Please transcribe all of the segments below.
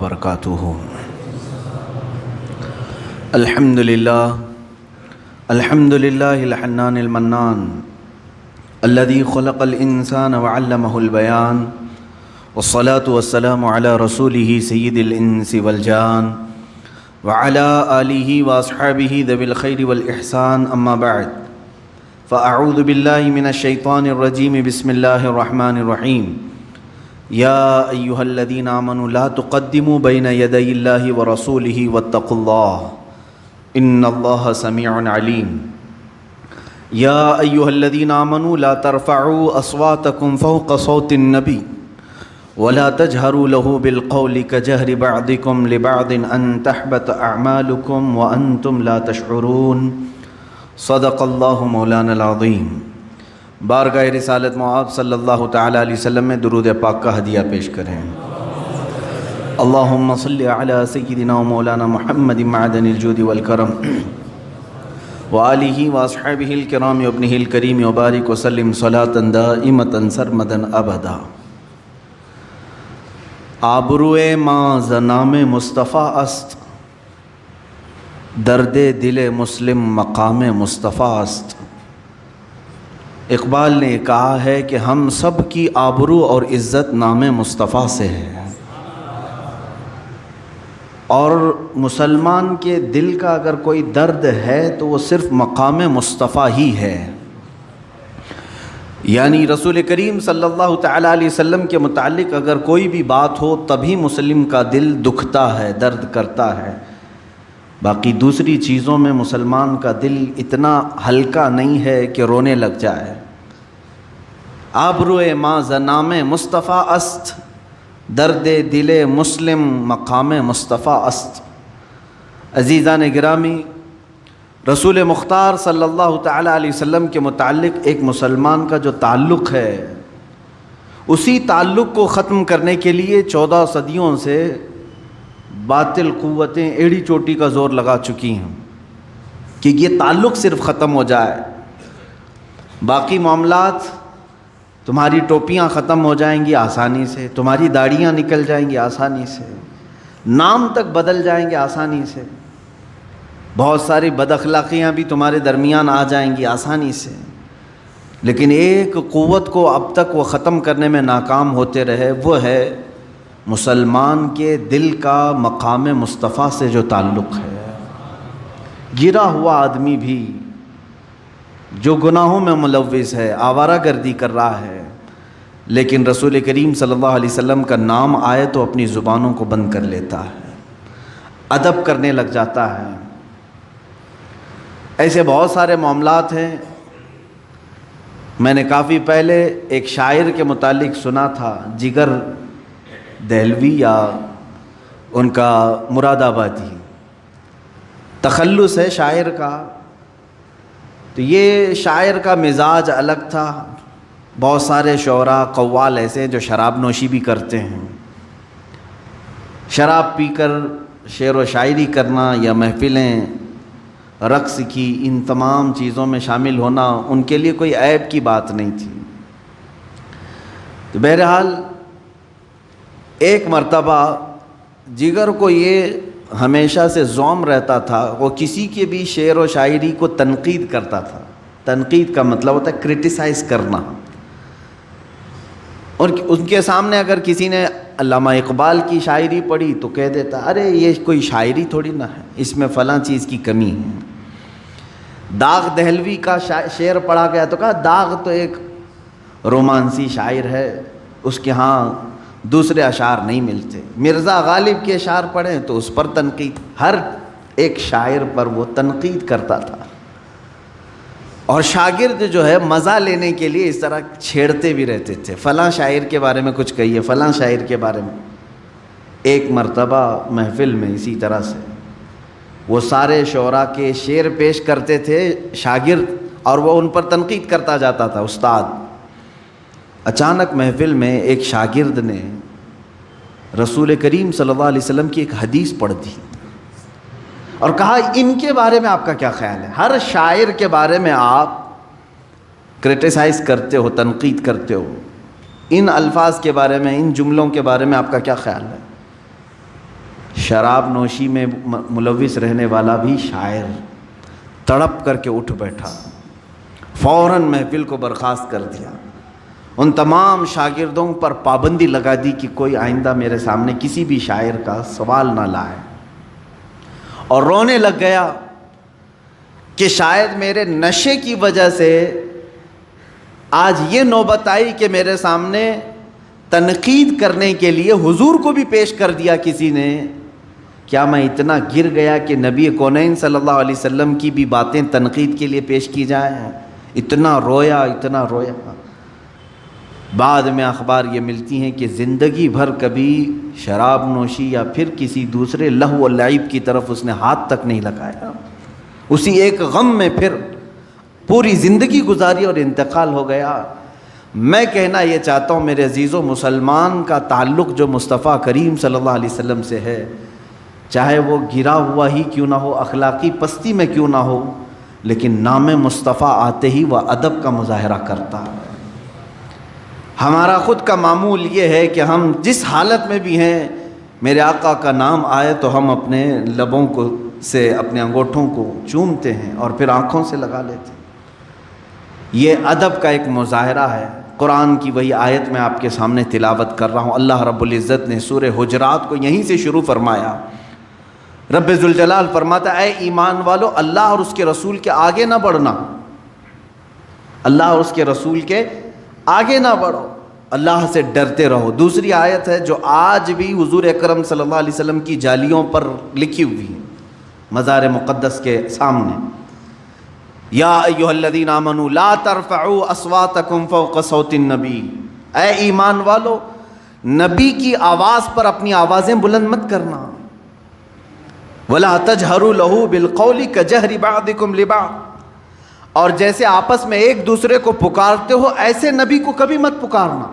وبرکاتہ۔ الحمد للہ الحنان المنان الذي خلق الانسان وعلمه البيان والصلاة والسلام على رسوله سید الانس والجان وعلى آلہ واصحابہ ذوی الخیر والاحسان، اما بعد فاعوذ باللہ من الشیطان الرجیم، بسم اللہ الرحمن الرحیم۔ یا ایہا الذین آمنوا لا تقدموا بین یدی اللہ ورسولہ واتقوا اللہ ان اللہ سمیع علیم۔ یا ایہا الذین آمنوا لا ترفعوا اصواتکم فوق صوت النبی ولا تجہروا له بالقول کجہر بعضکم لبعض ان تحبط اعمالکم وانتم لا تشعرون۔ صدق اللہ مولانا العظیم۔ بارگاہ رسالت معاب صلی اللہ تعالیٰ علیہ وسلم میں درود پاک کا ہدیہ پیش کریں۔ اللہم صلی علی سیدنا و مولانا محمد معدن الجود والکرم وآلہ واصحابہ الکرام وابنہ الکریم وبارک وسلم صلاة دائمة سرمدا ابدا۔ آبروئے ما زنام مصطفیٰ است، درد دل مسلم مقام مصطفیٰ است۔ اقبال نے کہا ہے کہ ہم سب کی آبرو اور عزت نام مصطفیٰ سے ہے، اور مسلمان کے دل کا اگر کوئی درد ہے تو وہ صرف مقام مصطفیٰ ہی ہے۔ یعنی رسول کریم صلی اللہ تعالیٰ علیہ وسلم کے متعلق اگر کوئی بھی بات ہو تبھی مسلم کا دل دکھتا ہے، درد کرتا ہے، باقی دوسری چیزوں میں مسلمان کا دل اتنا ہلکا نہیں ہے کہ رونے لگ جائے۔ آبروئے ما زنام مصطفیٰ است، درد دل مسلم مقام مصطفیٰ است۔ عزیزان گرامی، رسول مختار صلی اللہ تعالیٰ علیہ وسلم کے متعلق ایک مسلمان کا جو تعلق ہے، اسی تعلق کو ختم کرنے کے لیے 14 صدیوں سے باطل قوتیں ایڑی چوٹی کا زور لگا چکی ہیں کہ یہ تعلق صرف ختم ہو جائے، باقی معاملات، تمہاری ٹوپیاں ختم ہو جائیں گی آسانی سے، تمہاری داڑھیاں نکل جائیں گی آسانی سے، نام تک بدل جائیں گے آسانی سے، بہت ساری بد اخلاقیاں بھی تمہارے درمیان آ جائیں گی آسانی سے، لیکن ایک قوت کو اب تک وہ ختم کرنے میں ناکام ہوتے رہے، وہ ہے مسلمان کے دل کا مقام مصطفیٰ سے جو تعلق ہے۔ گرا ہوا آدمی بھی جو گناہوں میں ملوث ہے، آوارہ گردی کر رہا ہے، لیکن رسول کریم صلی اللہ علیہ وسلم کا نام آئے تو اپنی زبانوں کو بند کر لیتا ہے، ادب کرنے لگ جاتا ہے۔ ایسے بہت سارے معاملات ہیں۔ میں نے کافی پہلے ایک شاعر کے متعلق سنا تھا، جگر دہلوی یا ان کا مراد آبادی، تخلص ہے شاعر کا۔ تو یہ شاعر کا مزاج الگ تھا۔ بہت سارے شعراء قوال ایسے جو شراب نوشی بھی کرتے ہیں، شراب پی کر شعر و شاعری کرنا یا محفلیں، رقص کی، ان تمام چیزوں میں شامل ہونا ان کے لیے کوئی عیب کی بات نہیں تھی۔ تو بہرحال ایک مرتبہ جگر کو یہ ہمیشہ سے زوم رہتا تھا، وہ کسی کے بھی شعر و شاعری کو تنقید کرتا تھا۔ تنقید کا مطلب ہوتا ہے کرٹیسائز کرنا، اور ان کے سامنے اگر کسی نے علامہ اقبال کی شاعری پڑھی تو کہہ دیتا، ارے یہ کوئی شاعری تھوڑی نہ ہے، اس میں فلاں چیز کی کمی ہے۔ داغ دہلوی کا شعر پڑھا گیا تو کہا داغ تو ایک رومانسی شاعر ہے، اس کے ہاں دوسرے اشعار نہیں ملتے۔ مرزا غالب کے اشعار پڑھیں تو اس پر تنقید، ہر ایک شاعر پر وہ تنقید کرتا تھا، اور شاگرد جو ہے مزہ لینے کے لیے اس طرح چھیڑتے بھی رہتے تھے، فلاں شاعر کے بارے میں کچھ کہیے، فلاں شاعر کے بارے میں۔ ایک مرتبہ محفل میں اسی طرح سے وہ سارے شعراء کے شعر پیش کرتے تھے شاگرد، اور وہ ان پر تنقید کرتا جاتا تھا استاد۔ اچانک محفل میں ایک شاگرد نے رسول کریم صلی اللہ علیہ وسلم کی ایک حدیث پڑھ دی اور کہا ان کے بارے میں آپ کا کیا خیال ہے؟ ہر شاعر کے بارے میں آپ کرٹیسائز کرتے ہو، تنقید کرتے ہو، ان الفاظ کے بارے میں، ان جملوں کے بارے میں آپ کا کیا خیال ہے؟ شراب نوشی میں ملوث رہنے والا بھی شاعر تڑپ کر کے اٹھ بیٹھا، فوراً محفل کو برخاست کر دیا، ان تمام شاگردوں پر پابندی لگا دی کہ کوئی آئندہ میرے سامنے کسی بھی شاعر کا سوال نہ لائے، اور رونے لگ گیا کہ شاید میرے نشے کی وجہ سے آج یہ نوبت آئی کہ میرے سامنے تنقید کرنے کے لیے حضور کو بھی پیش کر دیا کسی نے، کیا میں اتنا گر گیا کہ نبی کونین صلی اللہ علیہ وسلم کی بھی باتیں تنقید کے لیے پیش کی جائیں؟ اتنا رویا، اتنا رویا۔ بعد میں اخبار یہ ملتی ہیں کہ زندگی بھر کبھی شراب نوشی یا پھر کسی دوسرے لہو و لعب کی طرف اس نے ہاتھ تک نہیں لگایا، اسی ایک غم میں پھر پوری زندگی گزاری اور انتقال ہو گیا۔ میں کہنا یہ چاہتا ہوں میرے عزیزوں، مسلمان کا تعلق جو مصطفیٰ کریم صلی اللہ علیہ وسلم سے ہے، چاہے وہ گرا ہوا ہی کیوں نہ ہو، اخلاقی پستی میں کیوں نہ ہو، لیکن نام مصطفیٰ آتے ہی وہ ادب کا مظاہرہ کرتا ہے۔ ہمارا خود کا معمول یہ ہے کہ ہم جس حالت میں بھی ہیں، میرے آقا کا نام آئے تو ہم اپنے لبوں کو سے اپنے انگوٹھوں کو چومتے ہیں اور پھر آنکھوں سے لگا لیتے ہیں۔ یہ ادب کا ایک مظاہرہ ہے۔ قرآن کی وہی آیت میں آپ کے سامنے تلاوت کر رہا ہوں۔ اللہ رب العزت نے سورہ حجرات کو یہیں سے شروع فرمایا۔ رب ذوالجلال فرماتا ہے، اے ایمان والو، اللہ اور اس کے رسول کے آگے نہ بڑھنا، اللہ اور اس کے رسول کے آگے نہ بڑھو، اللہ سے ڈرتے رہو۔ دوسری آیت ہے جو آج بھی حضور اکرم صلی اللہ علیہ وسلم کی جالیوں پر لکھی ہوئی ہے، مزار مقدس کے سامنے، یا ایھا الذین آمنوا لا ترفعوا اصواتکم فوق صوت النبی، اے ایمان والو نبی کی آواز پر اپنی آوازیں بلند مت کرنا، ولا تجہروا لہ بالقول کجہر بعضکم لبعض، اور جیسے آپس میں ایک دوسرے کو پکارتے ہو ایسے نبی کو کبھی مت پکارنا۔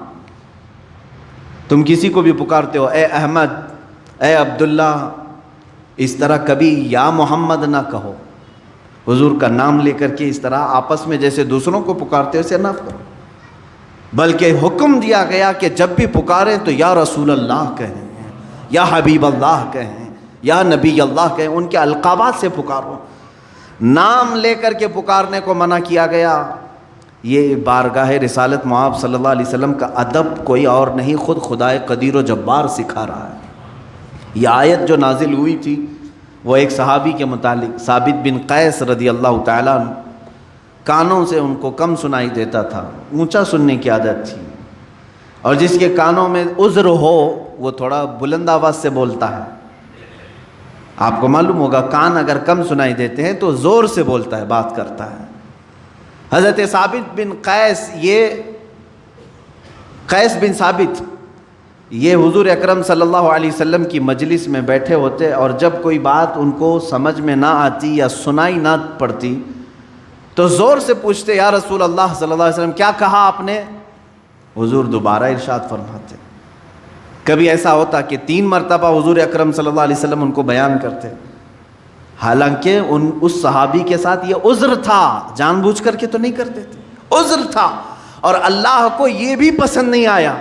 تم کسی کو بھی پکارتے ہو، اے احمد، اے عبداللہ، اس طرح کبھی یا محمد نہ کہو، حضور کا نام لے کر کے اس طرح آپس میں جیسے دوسروں کو پکارتے ہو اسے نہ کرو، بلکہ حکم دیا گیا کہ جب بھی پکاریں تو یا رسول اللہ کہیں، یا حبیب اللہ کہیں، یا نبی اللہ کہیں، ان کے القابات سے پکارو، نام لے کر کے پکارنے کو منع کیا گیا۔ یہ بارگاہ رسالت مآب صلی اللہ علیہ وسلم کا ادب کوئی اور نہیں، خود خدائے قدیر و جبار سکھا رہا ہے۔ یہ آیت جو نازل ہوئی تھی وہ ایک صحابی کے متعلق، ثابت بن قیس رضی اللہ تعالیٰ عنہ، کانوں سے ان کو کم سنائی دیتا تھا، اونچا سننے کی عادت تھی، اور جس کے کانوں میں عذر ہو وہ تھوڑا بلند آواز سے بولتا ہے۔ آپ کو معلوم ہوگا کان اگر کم سنائی دیتے ہیں تو زور سے بولتا ہے، بات کرتا ہے۔ حضرت ثابت بن قیس، یہ قیس بن ثابت، یہ حضور اکرم صلی اللہ علیہ وسلم کی مجلس میں بیٹھے ہوتے، اور جب کوئی بات ان کو سمجھ میں نہ آتی یا سنائی نہ پڑتی تو زور سے پوچھتے، یا رسول اللہ صلی اللہ علیہ وسلم کیا کہا آپ نے؟ حضور دوبارہ ارشاد فرماتے۔ کبھی ایسا ہوتا کہ 3 مرتبہ حضور اکرم صلی اللہ علیہ وسلم ان کو بیان کرتے، حالانکہ اس صحابی کے ساتھ یہ عذر تھا، جان بوجھ کر کے تو نہیں کرتے تھے، عذر تھا، اور اللہ کو یہ بھی پسند نہیں آیا۔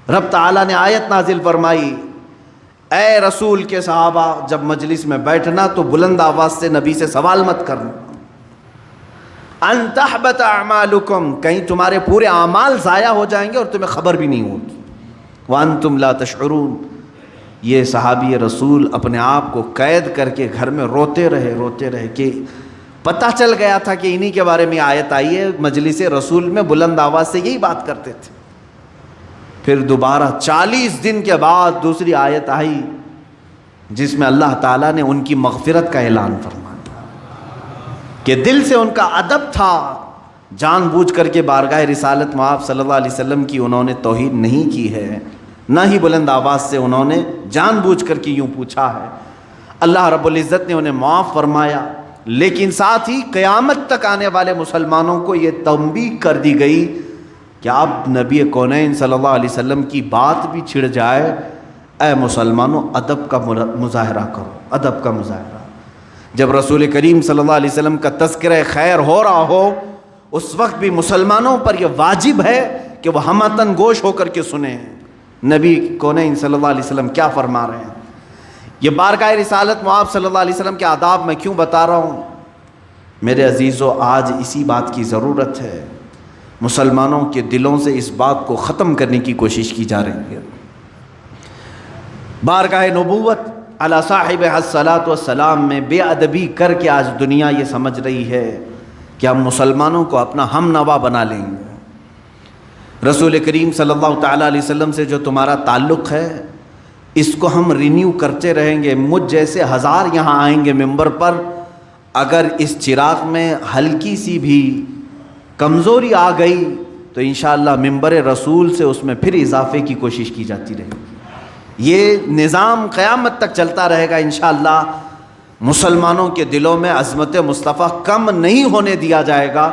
رب تعالیٰ نے آیت نازل فرمائی، اے رسول کے صحابہ جب مجلس میں بیٹھنا تو بلند آواز سے نبی سے سوال مت کرنا، ان تحبط اعمالکم، کہیں تمہارے پورے اعمال ضائع ہو جائیں گے اور تمہیں خبر بھی نہیں ہوگی، وانتم لا تشعرون۔ یہ صحابی رسول اپنے آپ کو قید کر کے گھر میں روتے رہے کہ پتہ چل گیا تھا کہ انہی کے بارے میں آیت آئی ہے، مجلس رسول میں بلند آواز سے یہی بات کرتے تھے۔ پھر دوبارہ 40 دن کے بعد دوسری آیت آئی جس میں اللہ تعالیٰ نے ان کی مغفرت کا اعلان فرمایا کہ دل سے ان کا ادب تھا، جان بوجھ کر کے بارگاہ رسالت مآب صلی اللہ علیہ وسلم کی انہوں نے توہین نہیں کی ہے، نہ ہی بلند آواز سے انہوں نے جان بوجھ کر کے یوں پوچھا ہے۔ اللہ رب العزت نے انہیں معاف فرمایا، لیکن ساتھ ہی قیامت تک آنے والے مسلمانوں کو یہ تنبیہ کر دی گئی کہ اب نبی کونین صلی اللہ علیہ وسلم کی بات بھی چھڑ جائے، اے مسلمانوں ادب کا مظاہرہ کرو، ادب کا مظاہرہ۔ جب رسول کریم صلی اللہ علیہ وسلم کا تذکرہ خیر ہو رہا ہو اس وقت بھی مسلمانوں پر یہ واجب ہے کہ وہ ہمتن گوش ہو کر کے سنیں نبی کونین صلی اللہ علیہ وسلم کیا فرما رہے ہیں۔ یہ بارگاہ رسالت معاب صلی اللہ علیہ وسلم کے آداب میں کیوں بتا رہا ہوں؟ میرے عزیزو، آج اسی بات کی ضرورت ہے. مسلمانوں کے دلوں سے اس بات کو ختم کرنے کی کوشش کی جا رہی ہے. بارگاہ نبوت علی صاحب الصلاۃ والسلام میں بے ادبی کر کے آج دنیا یہ سمجھ رہی ہے کہ ہم مسلمانوں کو اپنا ہم نوا بنا لیں گے. رسول کریم صلی اللہ تعالیٰ علیہ وسلم سے جو تمہارا تعلق ہے اس کو ہم رینیو کرتے رہیں گے. مجھ جیسے ہزار یہاں آئیں گے ممبر پر، اگر اس چراغ میں ہلکی سی بھی کمزوری آ گئی تو انشاءاللہ ممبر رسول سے اس میں پھر اضافے کی کوشش کی جاتی رہے گی. یہ نظام قیامت تک چلتا رہے گا انشاءاللہ. مسلمانوں کے دلوں میں عظمت مصطفیٰ کم نہیں ہونے دیا جائے گا،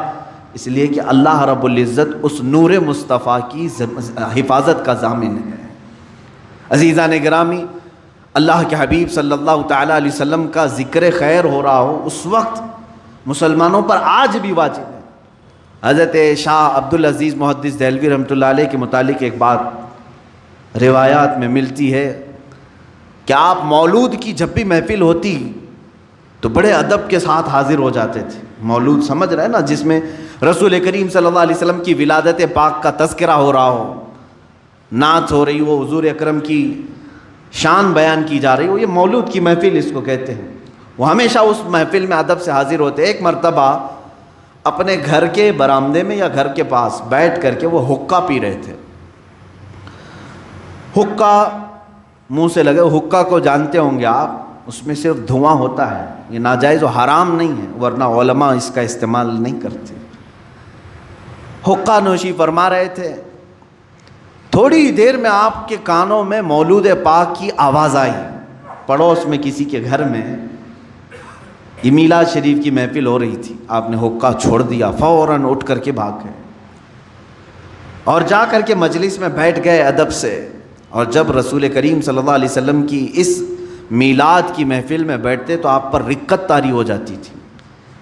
اس لیے کہ اللہ رب العزت اس نور مصطفیٰ کی حفاظت کا ضامن ہے. عزیزان گرامی، اللہ کے حبیب صلی اللہ تعالیٰ علیہ وسلم کا ذکر خیر ہو رہا ہو اس وقت مسلمانوں پر آج بھی واجب ہے. حضرت شاہ عبدالعزیز محدث دہلوی رحمۃ اللہ علیہ کے متعلق ایک بات روایات میں ملتی ہے کہ آپ مولود کی جب بھی محفل ہوتی تو بڑے ادب کے ساتھ حاضر ہو جاتے تھے. مولود سمجھ رہے ہیں نا، جس میں رسول کریم صلی اللہ علیہ وسلم کی ولادت پاک کا تذکرہ ہو رہا ہو، نعت ہو رہی ہو، حضور اکرم کی شان بیان کی جا رہی ہو. یہ مولود کی محفل اس کو کہتے ہیں. وہ ہمیشہ اس محفل میں ادب سے حاضر ہوتے. ایک مرتبہ اپنے گھر کے برآمدے میں یا گھر کے پاس بیٹھ کر کے وہ حقہ پی رہے تھے. حقہ منہ سے لگے. حقہ کو جانتے ہوں گے آپ، اس میں صرف دھواں ہوتا ہے. یہ ناجائز و حرام نہیں ہے، ورنہ علماء اس کا استعمال نہیں کرتے. حقہ نوشی فرما رہے تھے. تھوڑی دیر میں آپ کے کانوں میں مولود پاک کی آواز آئی. پڑوس میں کسی کے گھر میں یہ میلاد شریف کی محفل ہو رہی تھی. آپ نے حقہ چھوڑ دیا، فوراً اٹھ کر کے بھاگ گئے اور جا کر کے مجلس میں بیٹھ گئے ادب سے. اور جب رسول کریم صلی اللہ علیہ وسلم کی اس میلاد کی محفل میں بیٹھتے تو آپ پر رقت طاری ہو جاتی تھی.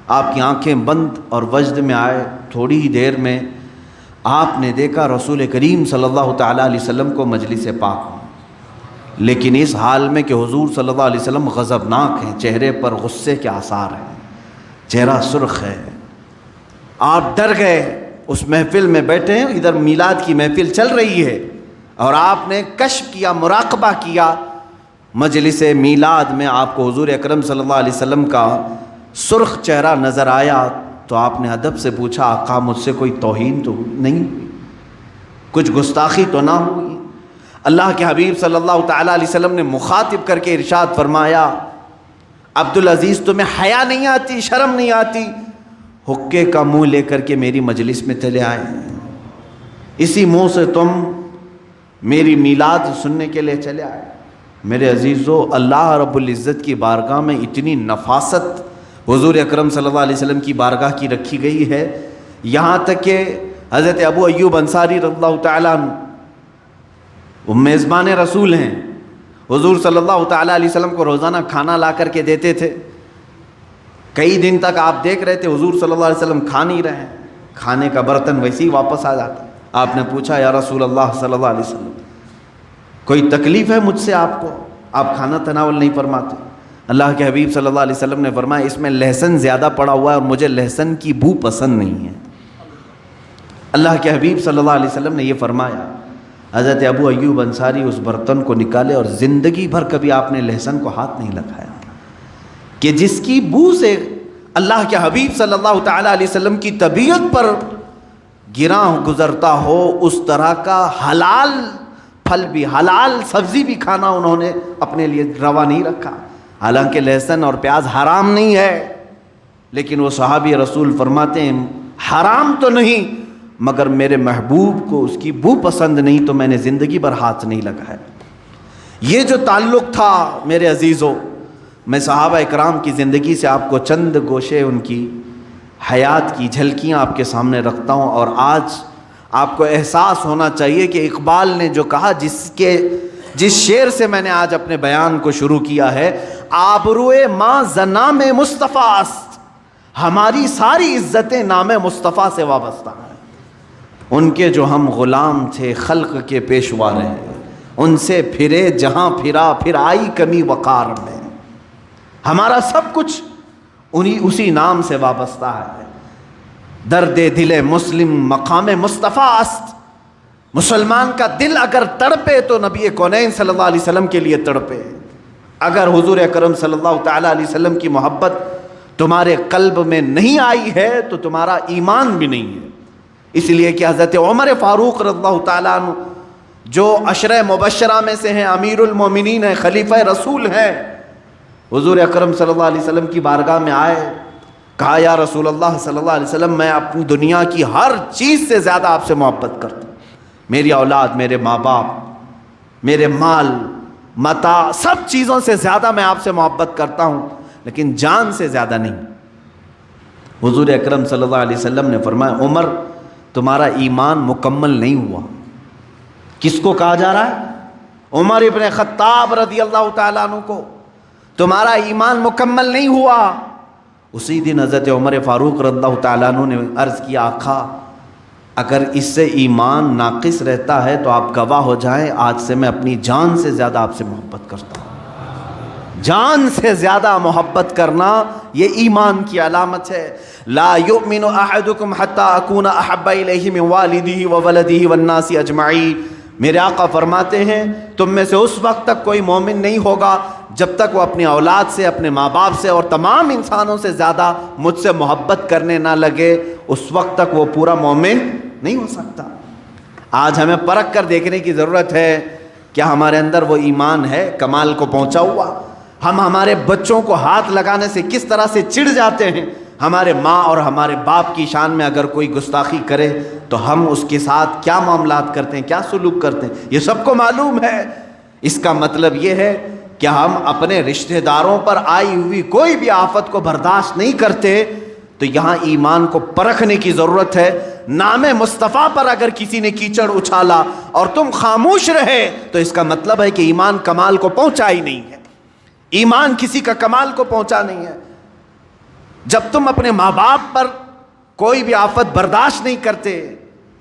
آپ کی آنکھیں بند اور وجد میں آئے. تھوڑی ہی دیر میں آپ نے دیکھا رسول کریم صلی اللہ تعالیٰ علیہ وسلم کو مجلس پاک میں، لیکن اس حال میں کہ حضور صلی اللہ علیہ وسلم غضبناک ہیں، چہرے پر غصے کے آثار ہیں، چہرہ سرخ ہے. آپ ڈر گئے. اس محفل میں بیٹھے ہیں، ادھر میلاد کی محفل چل رہی ہے اور آپ نے کشف کیا، مراقبہ کیا. مجلس میلاد میں آپ کو حضور اکرم صلی اللہ علیہ وسلم کا سرخ چہرہ نظر آیا تو آپ نے ادب سے پوچھا، آقا مجھ سے کوئی توہین تو نہیں ہوئی، کچھ گستاخی تو نہ ہوئی؟ اللہ کے حبیب صلی اللہ تعالیٰ علیہ وسلم نے مخاطب کر کے ارشاد فرمایا، عبدالعزیز تمہیں حیا نہیں آتی، شرم نہیں آتی؟ حقے کا منہ لے کر کے میری مجلس میں چلے آئے، اسی منہ سے تم میری میلاد سننے کے لیے چلے آئے. میرے عزیزو، اللہ رب العزت کی بارگاہ میں اتنی نفاست حضور اکرم صلی اللہ علیہ وسلم کی بارگاہ کی رکھی گئی ہے، یہاں تک کہ حضرت ابو ایوب انصاری رضی اللہ تعالیٰ عنہ وہ میزبان رسول ہیں. حضور صلی اللہ تعالیٰ علیہ وسلم کو روزانہ کھانا لا کر کے دیتے تھے. کئی دن تک آپ دیکھ رہے تھے حضور صلی اللہ علیہ وسلم کھا نہیں رہے ہیں، کھانے کا برتن ویسے ہی واپس آ جاتا. آپ نے پوچھا، یا رسول اللہ صلی اللہ علیہ وسلم کوئی تکلیف ہے مجھ سے آپ کو؟ آپ کھانا تناول نہیں فرماتے. اللہ کے حبیب صلی اللہ علیہ وسلم نے فرمایا، اس میں لہسن زیادہ پڑا ہوا ہے اور مجھے لہسن کی بو پسند نہیں ہے. اللہ کے حبیب صلی اللہ علیہ وسلم نے یہ فرمایا. حضرت ابو ایوب انصاری اس برتن کو نکالے اور زندگی بھر کبھی آپ نے لہسن کو ہاتھ نہیں لگایا کہ جس کی بو سے اللہ کے حبیب صلی اللہ تعالیٰ علیہ وسلم کی طبیعت پر گراں گزرتا ہو، اس طرح کا حلال پھل بھی، حلال سبزی بھی کھانا انہوں نے اپنے لیے روا نہیں رکھا. حالانکہ لہسن اور پیاز حرام نہیں ہے، لیکن وہ صحابی رسول فرماتے ہیں حرام تو نہیں مگر میرے محبوب کو اس کی بو پسند نہیں تو میں نے زندگی بھر ہاتھ نہیں لگایا. یہ جو تعلق تھا میرے عزیزوں، میں صحابہ اکرام کی زندگی سے آپ کو چند گوشے ان کی حیات کی جھلکیاں آپ کے سامنے رکھتا ہوں. اور آج آپ کو احساس ہونا چاہیے کہ اقبال نے جو کہا، جس شعر سے میں نے آج اپنے بیان کو شروع کیا ہے، آبروئے ماں زنام مصطفیٰ است، ہماری ساری عزتیں نام مصطفیٰ سے وابستہ ہیں. ان کے جو ہم غلام تھے، خلق کے پیشوا رہے، ان سے پھرے جہاں پھرا، پھر آئی کمی وقار میں. ہمارا سب کچھ اسی نام سے وابستہ ہے. درد دل مسلم مقام مصطفیٰ است. مسلمان کا دل اگر تڑپے تو نبی کونین صلی اللہ علیہ وسلم کے لیے تڑپے. اگر حضور اکرم صلی اللہ تعالیٰ علیہ وسلم کی محبت تمہارے قلب میں نہیں آئی ہے تو تمہارا ایمان بھی نہیں ہے. اس لیے کہ حضرت عمر فاروق رضی اللہ تعالیٰ عنہ جو عشرہ مبشرہ میں سے ہیں، امیر المومنین ہیں، خلیفہ رسول ہیں، حضور اکرم صلی اللہ علیہ وسلم کی بارگاہ میں آئے، کہا یا رسول اللہ صلی اللہ علیہ وسلم میں اپنی دنیا کی ہر چیز سے زیادہ آپ سے محبت کرتا ہوں. میری اولاد، میرے ماں باپ، میرے مال متاع، سب چیزوں سے زیادہ میں آپ سے محبت کرتا ہوں، لیکن جان سے زیادہ نہیں. حضور اکرم صلی اللہ علیہ وسلم نے فرمایا عمر تمہارا ایمان مکمل نہیں ہوا. کس کو کہا جا رہا ہے؟ عمر ابن خطاب رضی اللہ تعالیٰ عنہ کو. تمہارا ایمان مکمل نہیں ہوا. اسی دن حضرت عمر فاروق رضی اللہ تعالیٰ عنہ نے عرض کیا آقا اگر اس سے ایمان ناقص رہتا ہے تو آپ گواہ ہو جائیں، آج سے میں اپنی جان سے زیادہ آپ سے محبت کرتا ہوں. جان سے زیادہ محبت کرنا یہ ایمان کی علامت ہے. لا یؤمن احدکم حتی اکون احب الیہ من والدہ وولدہ والناس اجمعین. میرے آقا فرماتے ہیں تم میں سے اس وقت تک کوئی مومن نہیں ہوگا جب تک وہ اپنی اولاد سے، اپنے ماں باپ سے اور تمام انسانوں سے زیادہ مجھ سے محبت کرنے نہ لگے، اس وقت تک وہ پورا مومن نہیں ہو سکتا. آج ہمیں پرکھ کر دیکھنے کی ضرورت ہے کیا ہمارے اندر وہ ایمان ہے کمال کو پہنچا ہوا. ہم ہمارے بچوں کو ہاتھ لگانے سے کس طرح سے چڑ جاتے ہیں. ہمارے ماں اور ہمارے باپ کی شان میں اگر کوئی گستاخی کرے تو ہم اس کے ساتھ کیا معاملات کرتے ہیں، کیا سلوک کرتے ہیں، یہ سب کو معلوم ہے. اس کا مطلب یہ ہے کہ ہم اپنے رشتہ داروں پر آئی ہوئی کوئی بھی آفت کو برداشت نہیں کرتے. تو یہاں ایمان کو پرکھنے کی ضرورت ہے. نام مصطفیٰ پر اگر کسی نے کیچڑ اچھالا اور تم خاموش رہے تو اس کا مطلب ہے کہ ایمان کمال کو پہنچا ہی نہیں ہے. ایمان کسی کا کمال کو پہنچا نہیں ہے. جب تم اپنے ماں باپ پر کوئی بھی آفت برداشت نہیں کرتے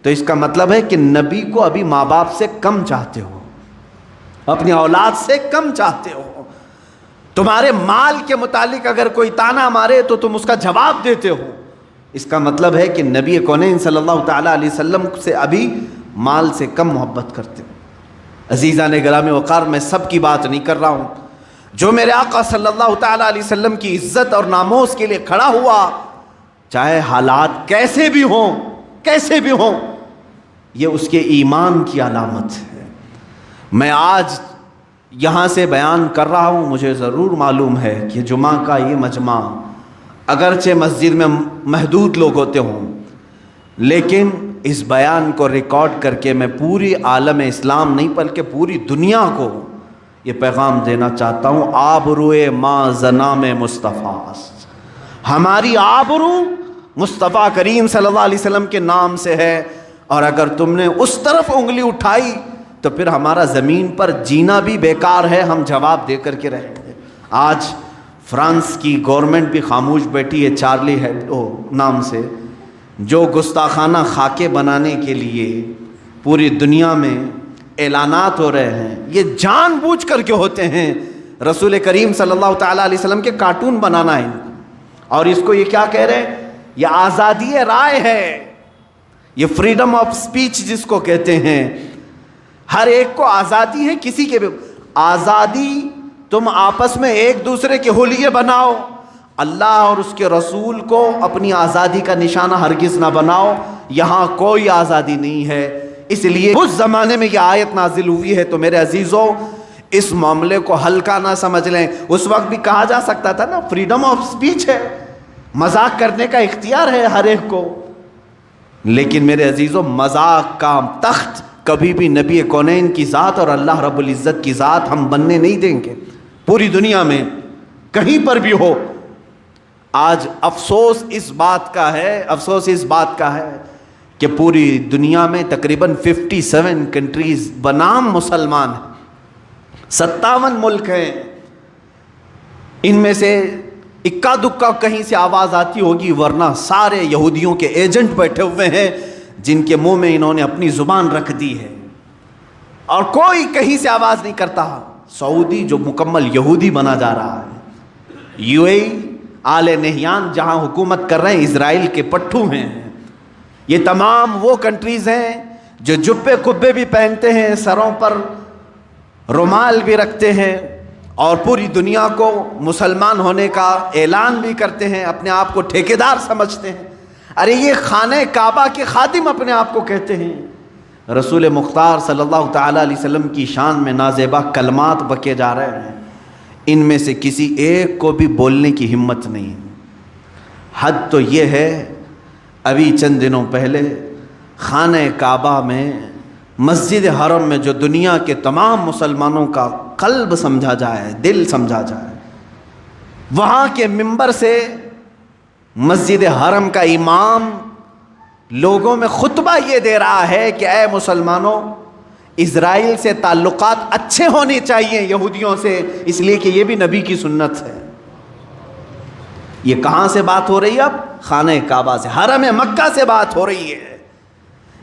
تو اس کا مطلب ہے کہ نبی کو ابھی ماں باپ سے کم چاہتے ہو، اپنی اولاد سے کم چاہتے ہو. تمہارے مال کے متعلق اگر کوئی تانا مارے تو تم اس کا جواب دیتے ہو. اس کا مطلب ہے کہ نبی کونین صلی اللہ تعالیٰ علیہ وسلم سے ابھی مال سے کم محبت کرتے ہو. عزیزان گرامی وقار میں سب کی بات نہیں کر رہا ہوں. جو میرے آقا صلی اللہ تعالیٰ علیہ وسلم کی عزت اور ناموس کے لیے کھڑا ہوا، چاہے حالات کیسے بھی ہوں، یہ اس کے ایمان کی علامت ہے. میں آج یہاں سے بیان کر رہا ہوں، مجھے ضرور معلوم ہے کہ جمعہ کا یہ مجمع اگرچہ مسجد میں محدود لوگ ہوتے ہوں، لیکن اس بیان کو ریکارڈ کر کے میں پوری عالم اسلام نہیں بلکہ پوری دنیا کو یہ پیغام دینا چاہتا ہوں. آبروئے ماں زنام مصطفیٰ است. ہماری آبرو مصطفیٰ کریم صلی اللہ علیہ وسلم کے نام سے ہے، اور اگر تم نے اس طرف انگلی اٹھائی تو پھر ہمارا زمین پر جینا بھی بیکار ہے، ہم جواب دے کر کے رہیں گے. آج فرانس کی گورنمنٹ بھی خاموش بیٹھی ہے چارلی ہیبڈو نام سے، جو گستاخانہ خاکے بنانے کے لیے پوری دنیا میں اعلانات ہو رہے ہیں. یہ جان بوجھ کر کے ہوتے ہیں. رسول کریم صلی اللہ تعالیٰ علیہ وسلم کے کارٹون بنانا ہے، اور اس کو یہ کیا کہہ رہے ہیں؟ یہ آزادی رائے ہے، یہ فریڈم آف سپیچ جس کو کہتے ہیں. ہر ایک کو آزادی ہے، کسی کے بھی آزادی. تم آپس میں ایک دوسرے کے حلیے بناؤ، اللہ اور اس کے رسول کو اپنی آزادی کا نشانہ ہرگز نہ بناؤ. یہاں کوئی آزادی نہیں ہے. اس لیے اس زمانے میں یہ آیت نازل ہوئی ہے. تو میرے عزیزوں اس معاملے کو ہلکا نہ سمجھ لیں. اس وقت بھی کہا جا سکتا تھا نا فریڈم آف سپیچ ہے، مذاق کرنے کا اختیار ہے ہر ایک کو. لیکن میرے عزیزوں مذاق کا تخت کبھی بھی نبی کونین کی ذات اور اللہ رب العزت کی ذات ہم بننے نہیں دیں گے. پوری دنیا میں کہیں پر بھی ہو. آج افسوس اس بات کا ہے کہ پوری دنیا میں تقریباً 57 کنٹریز بنام مسلمان ہیں، 57 ملک ہیں. ان میں سے اکا دکا کہیں سے آواز آتی ہوگی، ورنہ سارے یہودیوں کے ایجنٹ بیٹھے ہوئے ہیں جن کے منہ میں انہوں نے اپنی زبان رکھ دی ہے. اور کوئی کہیں سے آواز نہیں کرتا. سعودی جو مکمل یہودی بنا جا رہا ہے, یو اے ای, آل نہیان جہاں حکومت کر رہے ہیں اسرائیل کے پٹھو ہیں, یہ تمام وہ کنٹریز ہیں جو جبے کبے بھی پہنتے ہیں, سروں پر رومال بھی رکھتے ہیں, اور پوری دنیا کو مسلمان ہونے کا اعلان بھی کرتے ہیں, اپنے آپ کو ٹھیکیدار سمجھتے ہیں. ارے یہ خانہ کعبہ کے خادم اپنے آپ کو کہتے ہیں. رسول مختار صلی اللہ تعالیٰ علیہ وسلم کی شان میں نازیبا کلمات بکے جا رہے ہیں, ان میں سے کسی ایک کو بھی بولنے کی ہمت نہیں. حد تو یہ ہے, ابھی چند دنوں پہلے خانہ کعبہ میں, مسجد حرم میں, جو دنیا کے تمام مسلمانوں کا قلب سمجھا جائے, دل سمجھا جائے, وہاں کے منبر سے مسجد حرم کا امام لوگوں میں خطبہ یہ دے رہا ہے کہ اے مسلمانوں, اسرائیل سے تعلقات اچھے ہونے چاہیے یہودیوں سے, اس لیے کہ یہ بھی نبی کی سنت ہے. یہ کہاں سے بات ہو رہی ہے؟ اب خانہ کعبہ سے, حرم مکہ سے بات ہو رہی ہے.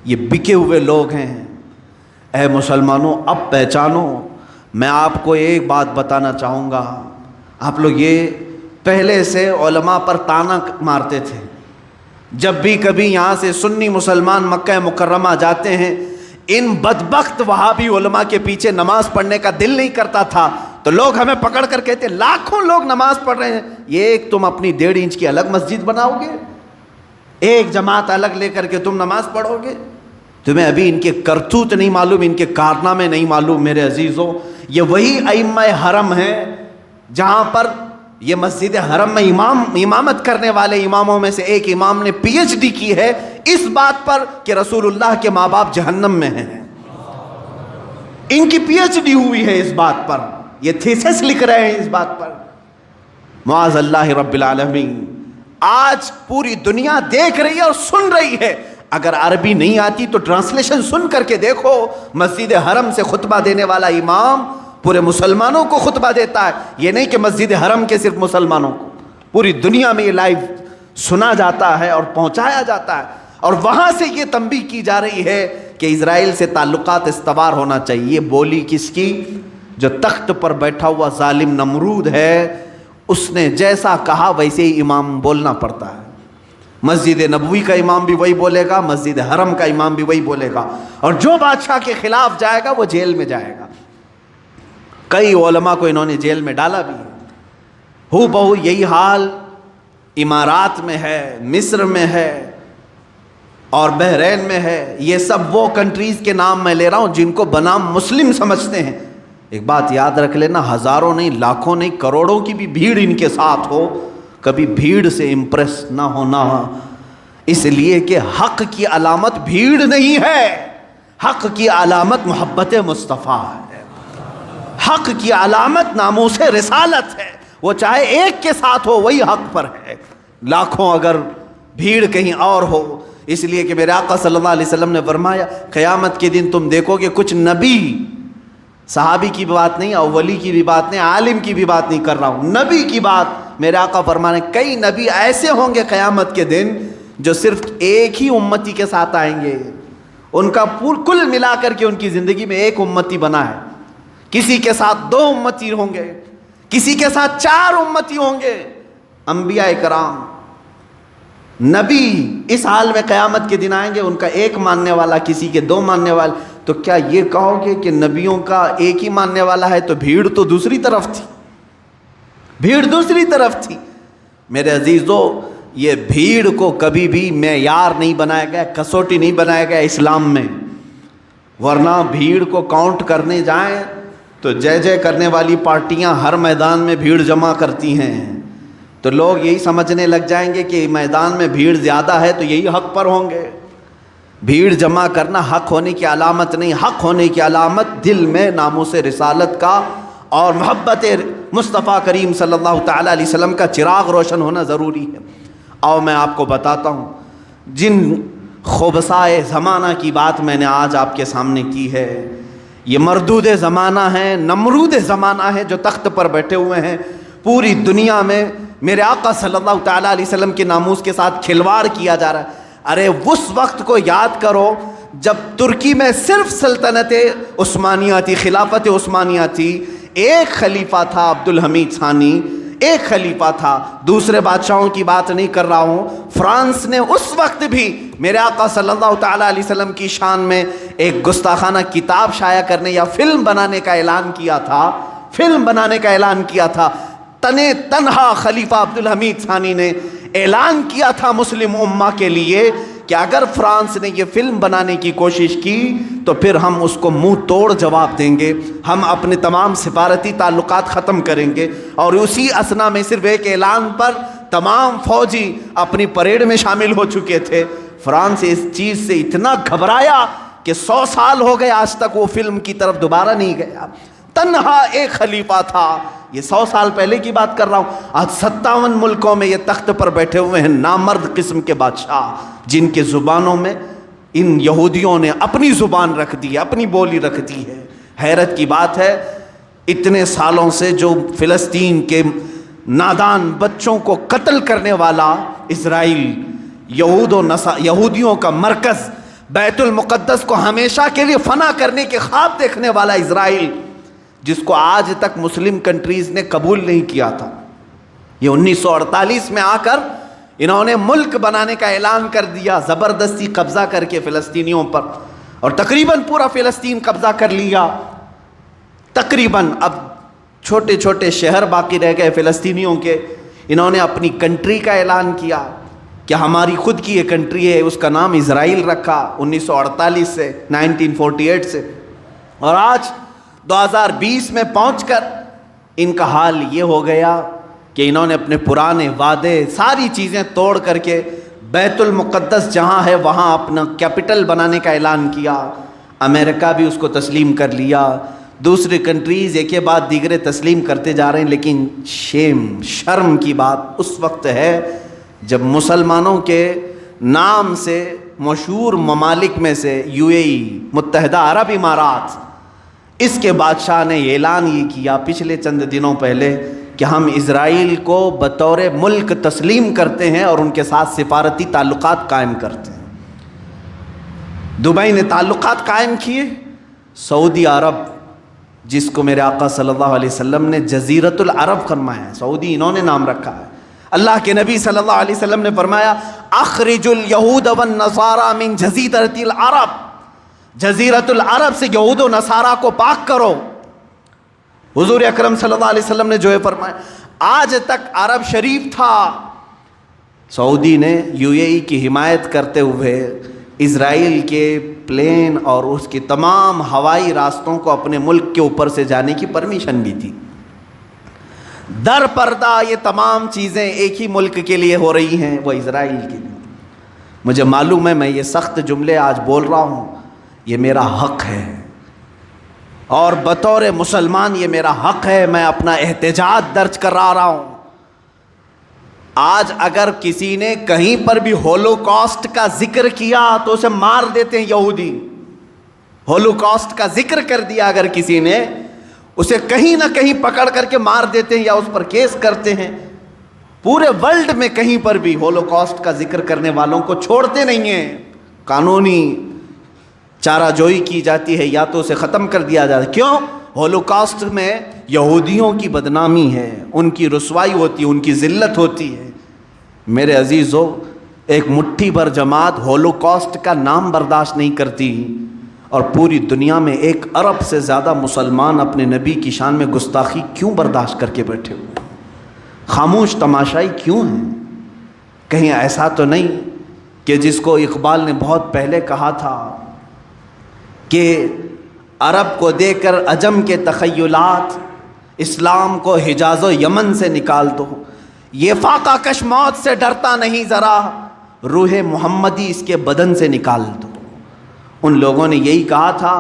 یہ بکے ہوئے لوگ ہیں. اے مسلمانوں, اب پہچانو. میں آپ کو ایک بات بتانا چاہوں گا. آپ لوگ یہ پہلے سے علماء پر طعنہ مارتے تھے, جب بھی کبھی یہاں سے سنی مسلمان مکہ مکرمہ جاتے ہیں, ان بدبخت وہابی علماء کے پیچھے نماز پڑھنے کا دل نہیں کرتا تھا, تو لوگ ہمیں پکڑ کر کہتے لاکھوں لوگ نماز پڑھ رہے ہیں, یہ ایک تم اپنی 1.5 انچ کی الگ مسجد بناؤ گے, ایک جماعت الگ لے کر کے تم نماز پڑھو گے. تمہیں ابھی ان کے کرتوت نہیں معلوم, ان کے کارنامے نہیں معلوم. میرے عزیزوں, یہ وہی ائمہ حرم ہیں جہاں پر یہ مسجد حرم میں امامت کرنے والے اماموں میں سے ایک امام نے پی ایچ ڈی کی ہے اس بات پر کہ رسول اللہ کے ماں باپ جہنم میں ہیں. ان کی پی ایچ ڈی ہوئی ہے اس بات پر, یہ تھیسس لکھ رہے ہیں اس بات پر. معاذ اللہ رب العالمین. آج پوری دنیا دیکھ رہی ہے اور سن رہی ہے. اگر عربی نہیں آتی تو ٹرانسلیشن سن کر کے دیکھو. مسجد حرم سے خطبہ دینے والا امام پورے مسلمانوں کو خطبہ دیتا ہے. یہ نہیں کہ مسجد حرم کے صرف مسلمانوں کو, پوری دنیا میں یہ لائیو سنا جاتا ہے اور پہنچایا جاتا ہے. اور وہاں سے یہ تنبیہ کی جا رہی ہے کہ اسرائیل سے تعلقات استوار ہونا چاہیے. یہ بولی کس کی؟ جو تخت پر بیٹھا ہوا ظالم نمرود ہے, اس نے جیسا کہا ویسے ہی امام بولنا پڑتا ہے. مسجد نبوی کا امام بھی وہی بولے گا, مسجد حرم کا امام بھی وہی بولے گا, اور جو بادشاہ کے خلاف جائے گا وہ جیل میں جائے گا. کئی علماء کو انہوں نے جیل میں ڈالا بھی ہے. ہو بہو یہی حال امارات میں ہے, مصر میں ہے, اور بحرین میں ہے. یہ سب وہ کنٹریز کے نام میں لے رہا ہوں جن کو بنام مسلم سمجھتے ہیں. ایک بات یاد رکھ لینا, ہزاروں نہیں, لاکھوں نہیں, کروڑوں کی بھی بھیڑ ان کے ساتھ ہو, کبھی بھیڑ سے امپریس نہ ہونا, اس لیے کہ حق کی علامت بھیڑ نہیں ہے, حق کی علامت محبت مصطفیٰ ہے, حق کی علامت ناموس رسالت ہے. وہ چاہے ایک کے ساتھ ہو وہی حق پر ہے, لاکھوں اگر بھیڑ کہیں اور ہو. اس لیے کہ میرے آقا صلی اللہ علیہ وسلم نے فرمایا قیامت کے دن تم دیکھو گے کچھ نبی, صحابی کی بات نہیں, اور ولی کی بھی بات نہیں, عالم کی بھی بات نہیں کر رہا ہوں, نبی کی بات. میرے آقا فرمانے کئی نبی ایسے ہوں گے قیامت کے دن جو صرف ایک ہی امتی کے ساتھ آئیں گے, ان کا کل ملا کر کے ان کی زندگی میں ایک امتی بنا ہے. کسی کے ساتھ 2 امتی ہوں گے, کسی کے ساتھ 4 امتی ہوں گے. انبیاء کرام, نبی اس حال میں قیامت کے دن آئیں گے, ان کا ایک ماننے والا, کسی کے 2 ماننے والے. تو کیا یہ کہو گے کہ نبیوں کا ایک ہی ماننے والا ہے تو بھیڑ تو دوسری طرف تھی, بھیڑ دوسری طرف تھی. میرے عزیزو, یہ بھیڑ کو کبھی بھی معیار نہیں بنایا گیا, کسوٹی نہیں بنایا گیا اسلام میں. ورنہ بھیڑ کو کاؤنٹ کرنے جائیں تو جے جے کرنے والی پارٹیاں ہر میدان میں بھیڑ جمع کرتی ہیں, تو لوگ یہی سمجھنے لگ جائیں گے کہ میدان میں بھیڑ زیادہ ہے تو یہی حق پر ہوں گے. بھیڑ جمع کرنا حق ہونے کی علامت نہیں. حق ہونے کی علامت دل میں ناموس رسالت کا اور محبت مصطفیٰ کریم صلی اللہ تعالیٰ علیہ وسلم کا چراغ روشن ہونا ضروری ہے. اور میں آپ کو بتاتا ہوں, جن خبثائے زمانہ کی بات میں نے آج آپ کے سامنے کی ہے, یہ مردود زمانہ ہیں, نمرود زمانہ ہیں جو تخت پر بیٹھے ہوئے ہیں. پوری دنیا میں میرے آقا صلی اللہ تعالیٰ علیہ وسلم کے ناموس کے ساتھ کھلواڑ کیا جا رہا ہے. ارے اس وقت کو یاد کرو جب ترکی میں صرف سلطنت عثمانیہ تھی، خلافت عثمانیہ تھی، ایک خلیفہ تھا عبد الحمید ثانی، ایک خلیفہ تھا، دوسرے بادشاہوں کی بات نہیں کر رہا ہوں۔ فرانس نے اس وقت بھی میرے آقا صلی اللہ تعالیٰ علیہ وسلم کی شان میں ایک گستاخانہ کتاب شائع کرنے یا فلم بنانے کا اعلان کیا تھا، فلم بنانے کا اعلان کیا تھا۔ تنہا خلیفہ عبد الحمید ثانی نے اعلان کیا تھا مسلم امہ کے لیے کہ اگر فرانس نے یہ فلم بنانے کی کوشش کی تو پھر ہم اس کو منہ توڑ جواب دیں گے، ہم اپنے تمام سفارتی تعلقات ختم کریں گے۔ اور اسی اثنا میں صرف ایک اعلان پر تمام فوجی اپنی پریڈ میں شامل ہو چکے تھے۔ فرانس اس چیز سے اتنا گھبرایا کہ 100 سال ہو گئے آج تک وہ فلم کی طرف دوبارہ نہیں گیا۔ تنہا ایک خلیفہ تھا، یہ 100 سال پہلے کی بات کر رہا ہوں۔ آج 57 ملکوں میں یہ تخت پر بیٹھے ہوئے ہیں نامرد قسم کے بادشاہ، جن کے زبانوں میں ان یہودیوں نے اپنی زبان رکھ دی ہے، اپنی بولی رکھ دی ہے۔ حیرت کی بات ہے، اتنے سالوں سے جو فلسطین کے نادان بچوں کو قتل کرنے والا اسرائیل، یہودیوں کا مرکز، بیت المقدس کو ہمیشہ کے لیے فنا کرنے کے خواب دیکھنے والا اسرائیل، جس کو آج تک مسلم کنٹریز نے قبول نہیں کیا تھا، یہ 1948 میں آ کر انہوں نے ملک بنانے کا اعلان کر دیا، زبردستی قبضہ کر کے فلسطینیوں پر، اور تقریباً پورا فلسطین قبضہ کر لیا۔ تقریباً اب چھوٹے چھوٹے شہر باقی رہ گئے فلسطینیوں کے۔ انہوں نے اپنی کنٹری کا اعلان کیا کہ ہماری خود کی یہ کنٹری ہے، اس کا نام اسرائیل رکھا 1948 سے، 1948 سے، اور آج 2020 میں پہنچ کر ان کا حال یہ ہو گیا کہ انہوں نے اپنے پرانے وعدے ساری چیزیں توڑ کر کے بیت المقدس جہاں ہے وہاں اپنا کیپٹل بنانے کا اعلان کیا۔ امریکہ بھی اس کو تسلیم کر لیا، دوسری کنٹریز ایک کے بعد دیگرے تسلیم کرتے جا رہے ہیں۔ لیکن شرم کی بات اس وقت ہے جب مسلمانوں کے نام سے مشہور ممالک میں سے UAE، متحدہ عرب امارات، اس کے بادشاہ نے اعلان یہ کیا پچھلے چند دنوں پہلے کہ ہم اسرائیل کو بطور ملک تسلیم کرتے ہیں اور ان کے ساتھ سفارتی تعلقات قائم کرتے ہیں۔ دبئی نے تعلقات قائم کیے، سعودی عرب، جس کو میرے آقا صلی اللہ علیہ وسلم نے جزیرۃ العرب فرمایا ہے، سعودی انہوں نے نام رکھا ہے۔ اللہ کے نبی صلی اللہ علیہ وسلم نے فرمایا اخرج الیہود والنصارى من جزیرۃ العرب، جزیرۃ العرب سے یہود و نصارہ کو پاک کرو۔ حضور اکرم صلی اللہ علیہ وسلم نے جو ہے فرمایا، آج تک عرب شریف تھا، سعودی نے UAE کی حمایت کرتے ہوئے اسرائیل کے پلین اور اس کے تمام ہوائی راستوں کو اپنے ملک کے اوپر سے جانے کی پرمیشن بھی تھی۔ در پردہ یہ تمام چیزیں ایک ہی ملک کے لیے ہو رہی ہیں، وہ اسرائیل کے لیے۔ مجھے معلوم ہے میں یہ سخت جملے آج بول رہا ہوں، یہ میرا حق ہے، اور بطور مسلمان یہ میرا حق ہے، میں اپنا احتجاج درج کرا رہا ہوں۔ آج اگر کسی نے کہیں پر بھی ہولوکاسٹ کا ذکر کیا تو اسے مار دیتے ہیں یہودی۔ ہولوکاسٹ کا ذکر کر دیا اگر کسی نے، اسے کہیں نہ کہیں پکڑ کر کے مار دیتے ہیں یا اس پر کیس کرتے ہیں۔ پورے ورلڈ میں کہیں پر بھی ہولوکاسٹ کا ذکر کرنے والوں کو چھوڑتے نہیں ہیں، قانونی چارہ جوئی کی جاتی ہے یا تو اسے ختم کر دیا جاتا ہے۔ کیوں؟ ہولوکاسٹ میں یہودیوں کی بدنامی ہے، ان کی رسوائی ہوتی ہے، ان کی ذلت ہوتی ہے۔ میرے عزیزو، ایک مٹھی بھر جماعت ہولوکاسٹ کا نام برداشت نہیں کرتی، اور پوری دنیا میں 1 ارب سے زیادہ مسلمان اپنے نبی کی شان میں گستاخی کیوں برداشت کر کے بیٹھے ہوئے؟ خاموش تماشائی کیوں ہیں؟ کہیں ایسا تو نہیں کہ جس کو اقبال نے بہت پہلے کہا تھا کہ عرب کو دے کر عجم کے تخیلات، اسلام کو حجاز و یمن سے نکال دو، یہ فاقہ کش موت سے ڈرتا نہیں ذرا، روح محمدی اس کے بدن سے نکال دو۔ ان لوگوں نے یہی کہا تھا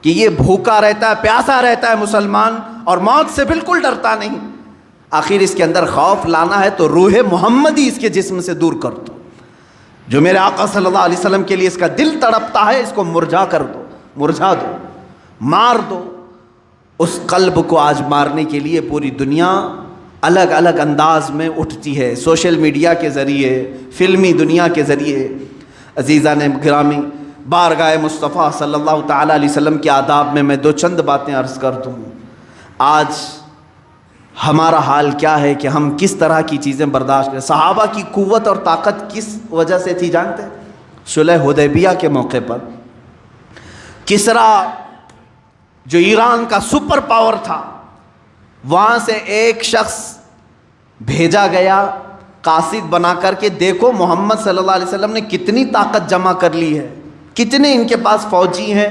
کہ یہ بھوکا رہتا ہے، پیاسا رہتا ہے مسلمان، اور موت سے بالکل ڈرتا نہیں۔ آخر اس کے اندر خوف لانا ہے تو روح محمدی اس کے جسم سے دور کر دو۔ جو میرے آقا صلی اللہ علیہ وسلم کے لیے اس کا دل تڑپتا ہے، اس کو مرجھا کر دو، مرجھا دو، مار دو۔ اس قلب کو آج مارنے کے لیے پوری دنیا الگ الگ انداز میں اٹھتی ہے، سوشل میڈیا کے ذریعے، فلمی دنیا کے ذریعے۔ عزیزان گرامی، بارگاہ مصطفیٰ صلی اللہ تعالیٰ علیہ وسلم کے آداب میں دو چند باتیں عرض کر دوں۔ آج ہمارا حال کیا ہے کہ ہم کس طرح کی چیزیں برداشت کریں۔ صحابہ کی قوت اور طاقت کس وجہ سے تھی جانتے ہیں؟ صلح حدیبیہ کے موقع پر کسرا جو ایران کا سپر پاور تھا، وہاں سے ایک شخص بھیجا گیا قاصد بنا کر کے، دیکھو محمد صلی اللہ علیہ وسلم نے کتنی طاقت جمع کر لی ہے، کتنے ان کے پاس فوجی ہیں،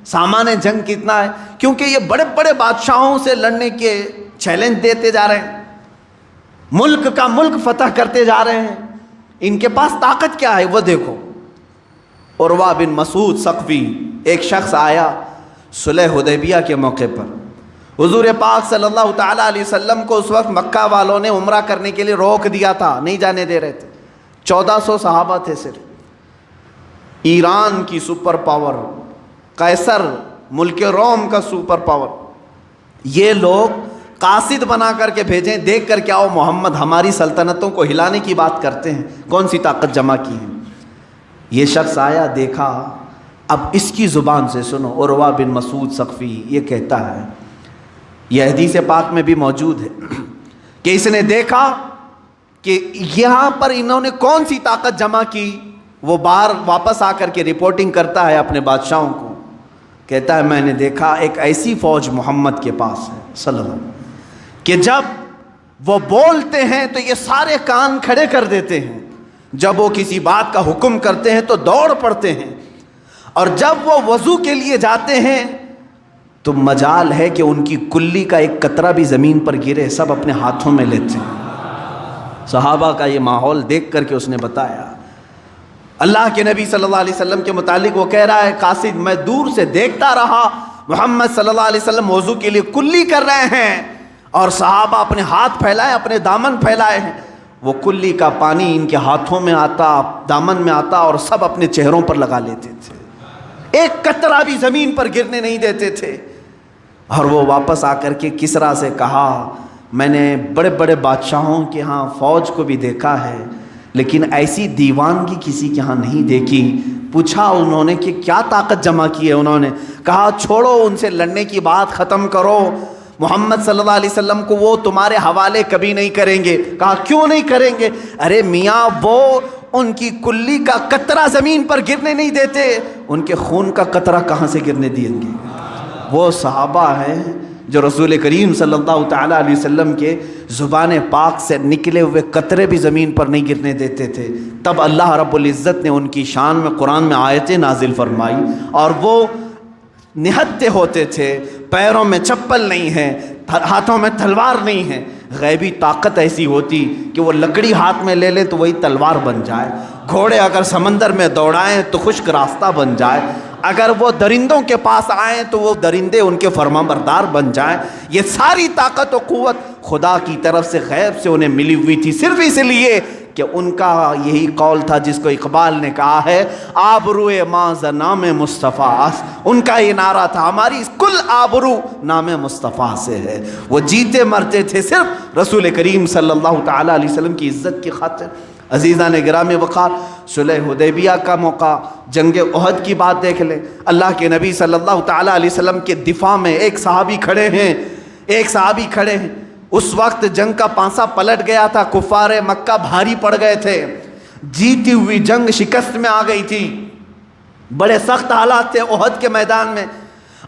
سامان جنگ کتنا ہے، کیونکہ یہ بڑے بڑے بادشاہوں سے لڑنے کے چیلنج دیتے جا رہے ہیں، ملک کا ملک فتح کرتے جا رہے ہیں، ان کے پاس طاقت کیا ہے وہ دیکھو۔ عروہ بن مسعود ثقفی ایک شخص آیا صلح حدیبیہ کے موقع پر، حضور پاک صلی اللہ تعالیٰ علیہ وسلم کو اس وقت مکہ والوں نے عمرہ کرنے کے لیے روک دیا تھا، نہیں جانے دے رہے تھے، 1400 صحابہ تھے صرف۔ ایران کی سپر پاور، قیصر ملک روم کا سپر پاور، یہ لوگ قاصد بنا کر کے بھیجیں، دیکھ کر کے آؤ محمد ہماری سلطنتوں کو ہلانے کی بات کرتے ہیں، کون سی طاقت جمع کی ہے۔ یہ شخص آیا، دیکھا، اب اس کی زبان سے سنو، عروہ بن مسعود ثقفی یہ کہتا ہے، یہ حدیث پاک میں بھی موجود ہے کہ اس نے دیکھا کہ یہاں پر انہوں نے کون سی طاقت جمع کی، وہ باہر واپس آ کر کے رپورٹنگ کرتا ہے اپنے بادشاہوں کو، کہتا ہے میں نے دیکھا ایک ایسی فوج محمد کے پاس ہے صلی اللہ علیہ وسلم کہ جب وہ بولتے ہیں تو یہ سارے کان کھڑے کر دیتے ہیں، جب وہ کسی بات کا حکم کرتے ہیں تو دوڑ پڑتے ہیں، اور جب وہ وضو کے لیے جاتے ہیں تو مجال ہے کہ ان کی کلی کا ایک قطرہ بھی زمین پر گرے، سب اپنے ہاتھوں میں لیتے ہیں۔ صحابہ کا یہ ماحول دیکھ کر کے اس نے بتایا، اللہ کے نبی صلی اللہ علیہ وسلم کے متعلق وہ کہہ رہا ہے، قاصد میں دور سے دیکھتا رہا محمد صلی اللہ علیہ وسلم وضو کے لیے کلی کر رہے ہیں، اور صحابہ اپنے ہاتھ پھیلائے، اپنے دامن پھیلائے ہیں، وہ کلی کا پانی ان کے ہاتھوں میں آتا، دامن میں آتا، اور سب اپنے چہروں پر لگا لیتے تھے، ایک قطرہ بھی زمین پر گرنے نہیں دیتے تھے۔ اور وہ واپس آ کر کے کسرا سے کہا، میں نے بڑے بڑے بادشاہوں کے ہاں فوج کو بھی دیکھا ہے لیکن ایسی دیوانگی کسی کے ہاں نہیں دیکھی۔ پوچھا انہوں نے کہ کیا طاقت جمع کی ہے، انہوں نے کہا چھوڑو ان سے لڑنے کی بات ختم کرو، محمد صلی اللہ علیہ وسلم کو وہ تمہارے حوالے کبھی نہیں کریں گے۔ کہا کیوں نہیں کریں گے؟ ارے میاں وہ ان کی کلی کا قطرہ زمین پر گرنے نہیں دیتے، ان کے خون کا قطرہ کہاں سے گرنے دیں گے؟ وہ صحابہ ہیں جو رسول کریم صلی اللہ تعالیٰ علیہ وسلم کے زبان پاک سے نکلے ہوئے قطرے بھی زمین پر نہیں گرنے دیتے تھے۔ تب اللہ رب العزت نے ان کی شان میں قرآن میں آیتیں نازل فرمائی، اور وہ نہتے ہوتے تھے، پیروں میں چپل نہیں ہے، ہاتھوں میں تلوار نہیں ہے۔ غیبی طاقت ایسی ہوتی کہ وہ لکڑی ہاتھ میں لے لے تو وہی تلوار بن جائے، گھوڑے اگر سمندر میں دوڑائیں تو خشک راستہ بن جائے، اگر وہ درندوں کے پاس آئیں تو وہ درندے ان کے فرما بردار بن جائیں۔ یہ ساری طاقت و قوت خدا کی طرف سے غیب سے انہیں ملی ہوئی تھی، صرف اس لیے کہ ان کا یہی قول تھا جس کو اقبال نے کہا ہے، آبروئے ماں نام مصطفیٰ، ان کا یہ نعرہ تھا ہماری کل آبرو نام مصطفیٰ سے ہے۔ وہ جیتے مرتے تھے صرف رسول کریم صلی اللہ تعالیٰ علیہ وسلم کی عزت کی خاطر۔ عزیزان گرامی وقار، صلح حدیبیہ کا موقع، جنگ احد کی بات دیکھ لیں، اللہ کے نبی صلی اللہ تعالیٰ علیہ وسلم کے دفاع میں ایک صحابی کھڑے ہیں، اس وقت جنگ کا پانسا پلٹ گیا تھا، کفار مکہ بھاری پڑ گئے تھے، جیتی ہوئی جنگ شکست میں آ گئی تھی، بڑے سخت حالات تھے احد کے میدان میں،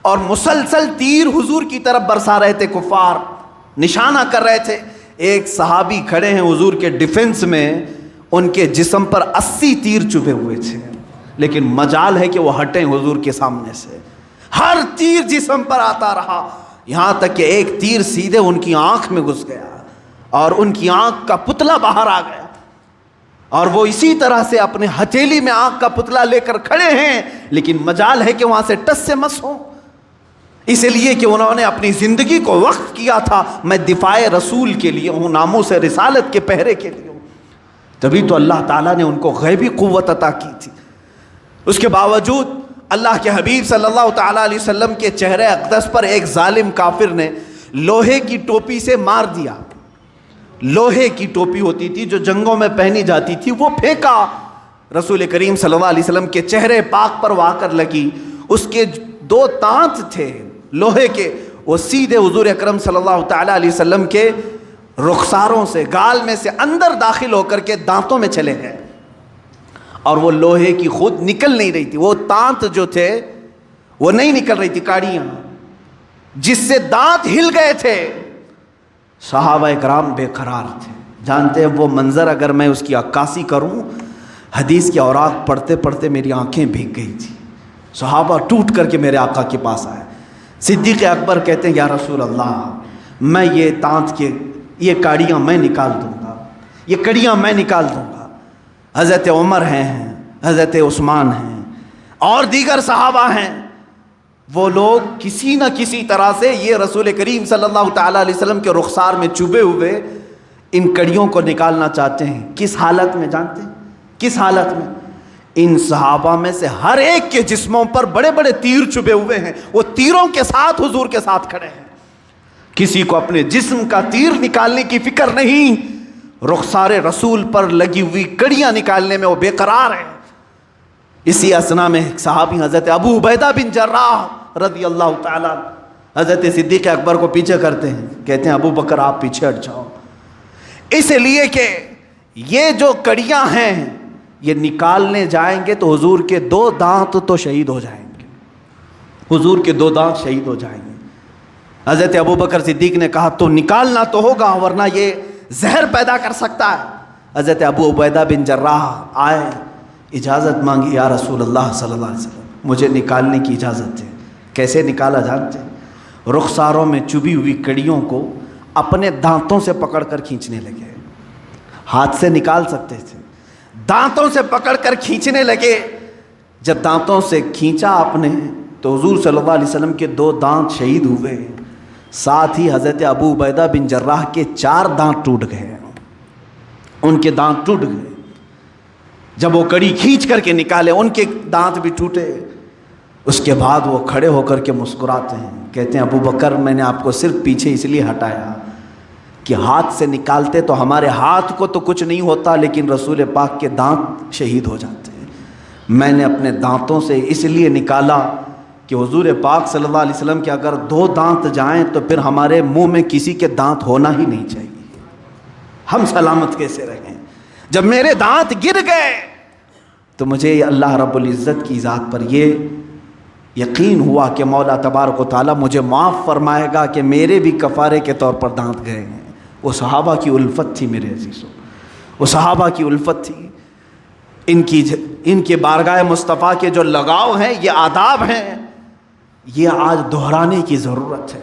اور مسلسل تیر حضور کی طرف برسا رہے تھے، کفار نشانہ کر رہے تھے۔ ایک صحابی کھڑے ہیں حضور کے ڈیفنس میں، ان کے جسم پر 80 تیر چبھے ہوئے تھے، لیکن مجال ہے کہ وہ ہٹیں حضور کے سامنے سے، ہر تیر جسم پر آتا رہا، یہاں تک کہ ایک تیر سیدھے ان کی آنکھ میں گھس گیا اور ان کی آنکھ کا پتلا باہر آ گیا، اور وہ اسی طرح سے اپنے ہتھیلی میں آنکھ کا پتلا لے کر کھڑے ہیں، لیکن مجال ہے کہ وہاں سے ٹس سے مس ہوں، اس لیے کہ انہوں نے اپنی زندگی کو وقف کیا تھا، میں دفاع رسول کے لیے ہوں، ناموس رسالت کے پہرے کے لیے ہوں۔ تبھی تو اللہ تعالیٰ نے ان کو غیبی قوت عطا کی تھی۔ اس کے باوجود اللہ کے حبیب صلی اللہ تعالیٰ علیہ وسلم کے چہرے اقدس پر ایک ظالم کافر نے لوہے کی ٹوپی سے مار دیا۔ لوہے کی ٹوپی ہوتی تھی جو جنگوں میں پہنی جاتی تھی، وہ پھینکا، رسول کریم صلی اللہ علیہ وسلم کے چہرے پاک پر وہ آ کر لگی. اس کے 2 دانت تھے لوہے کے, وہ سیدھے حضور اکرم صلی اللہ تعالیٰ علیہ وسلم کے رخساروں سے, گال میں سے اندر داخل ہو کر کے دانتوں میں چلے گئے, اور وہ لوہے کی خود نکل نہیں رہی تھی. وہ دانت جو تھے وہ نہیں نکل رہی تھی, کاڑیاں جس سے دانت ہل گئے تھے. صحابہ کرام بے قرار تھے. جانتے ہیں وہ منظر اگر میں اس کی عکاسی کروں, حدیث کے اوراق پڑھتے پڑھتے میری آنکھیں بھیگ گئی تھی. صحابہ ٹوٹ کر کے میرے آقا کے پاس آئے. صدیق اکبر کہتے ہیں یا رسول اللہ, میں یہ دانت کے یہ کاڑیاں میں نکال دوں گا, یہ کڑیاں میں نکال دوں گا. حضرت عمر ہیں, حضرت عثمان ہیں, اور دیگر صحابہ ہیں. وہ لوگ کسی نہ کسی طرح سے یہ رسول کریم صلی اللہ تعالیٰ علیہ وسلم کے رخسار میں چبھے ہوئے ان کڑیوں کو نکالنا چاہتے ہیں. کس حالت میں جانتے ہیں؟ کس حالت میں؟ ان صحابہ میں سے ہر ایک کے جسموں پر بڑے بڑے تیر چبھے ہوئے ہیں. وہ تیروں کے ساتھ حضور کے ساتھ کھڑے ہیں. کسی کو اپنے جسم کا تیر نکالنے کی فکر نہیں, رخسار رسول پر لگی ہوئی کڑیاں نکالنے میں وہ بے قرار ہیں. اسی اسنا میں صحابی حضرت ابو عبیدہ بن جراح رضی اللہ تعالیٰ حضرت صدیق اکبر کو پیچھے کرتے ہیں, کہتے ہیں ابو بکر آپ پیچھے ہٹ جاؤ, اس لیے کہ یہ جو کڑیاں ہیں یہ نکالنے جائیں گے تو حضور کے 2 دانت تو شہید ہو جائیں گے, حضور کے 2 دانت شہید ہو جائیں گے. حضرت ابو بکر صدیق نے کہا تو نکالنا تو ہوگا ورنہ یہ زہر پیدا کر سکتا ہے. حضرت ابو عبیدہ بن جراح آئے, اجازت مانگی, یا رسول اللہ صلی اللہ علیہ وسلم مجھے نکالنے کی اجازت ہے. کیسے نکالا جانتے ہیں؟ رخساروں میں چبھی ہوئی کڑیوں کو اپنے دانتوں سے پکڑ کر کھینچنے لگے. ہاتھ سے نکال سکتے تھے, دانتوں سے پکڑ کر کھینچنے لگے. جب دانتوں سے کھینچا آپ نے تو حضور صلی اللہ علیہ وسلم کے 2 دانت شہید ہوئے, ساتھ ہی حضرت ابو عبیدہ بن جراح کے 4 دانت ٹوٹ گئے, ان کے دانت ٹوٹ گئے. جب وہ کڑی کھینچ کر کے نکالے ان کے دانت بھی ٹوٹے. اس کے بعد وہ کھڑے ہو کر کے مسکراتے ہیں, کہتے ہیں ابو بکر میں نے آپ کو صرف پیچھے اس لیے ہٹایا کہ ہاتھ سے نکالتے تو ہمارے ہاتھ کو تو کچھ نہیں ہوتا لیکن رسول پاک کے دانت شہید ہو جاتے ہیں. میں نے اپنے دانتوں سے اس لیے نکالا کہ حضور پاک صلی اللہ علیہ وسلم کے اگر 2 دانت جائیں تو پھر ہمارے منہ میں کسی کے دانت ہونا ہی نہیں چاہیے, ہم سلامت کیسے رہیں. جب میرے دانت گر گئے تو مجھے اللہ رب العزت کی ذات پر یہ یقین ہوا کہ مولا تبارک و تعالیٰ مجھے معاف فرمائے گا کہ میرے بھی کفارے کے طور پر دانت گئے ہیں. وہ صحابہ کی الفت تھی میرے عزیزوں, وہ صحابہ کی الفت تھی. ان کے بارگاہ مصطفیٰ کے جو لگاؤ ہیں, یہ آداب ہیں, یہ آج دہرانے کی ضرورت ہے.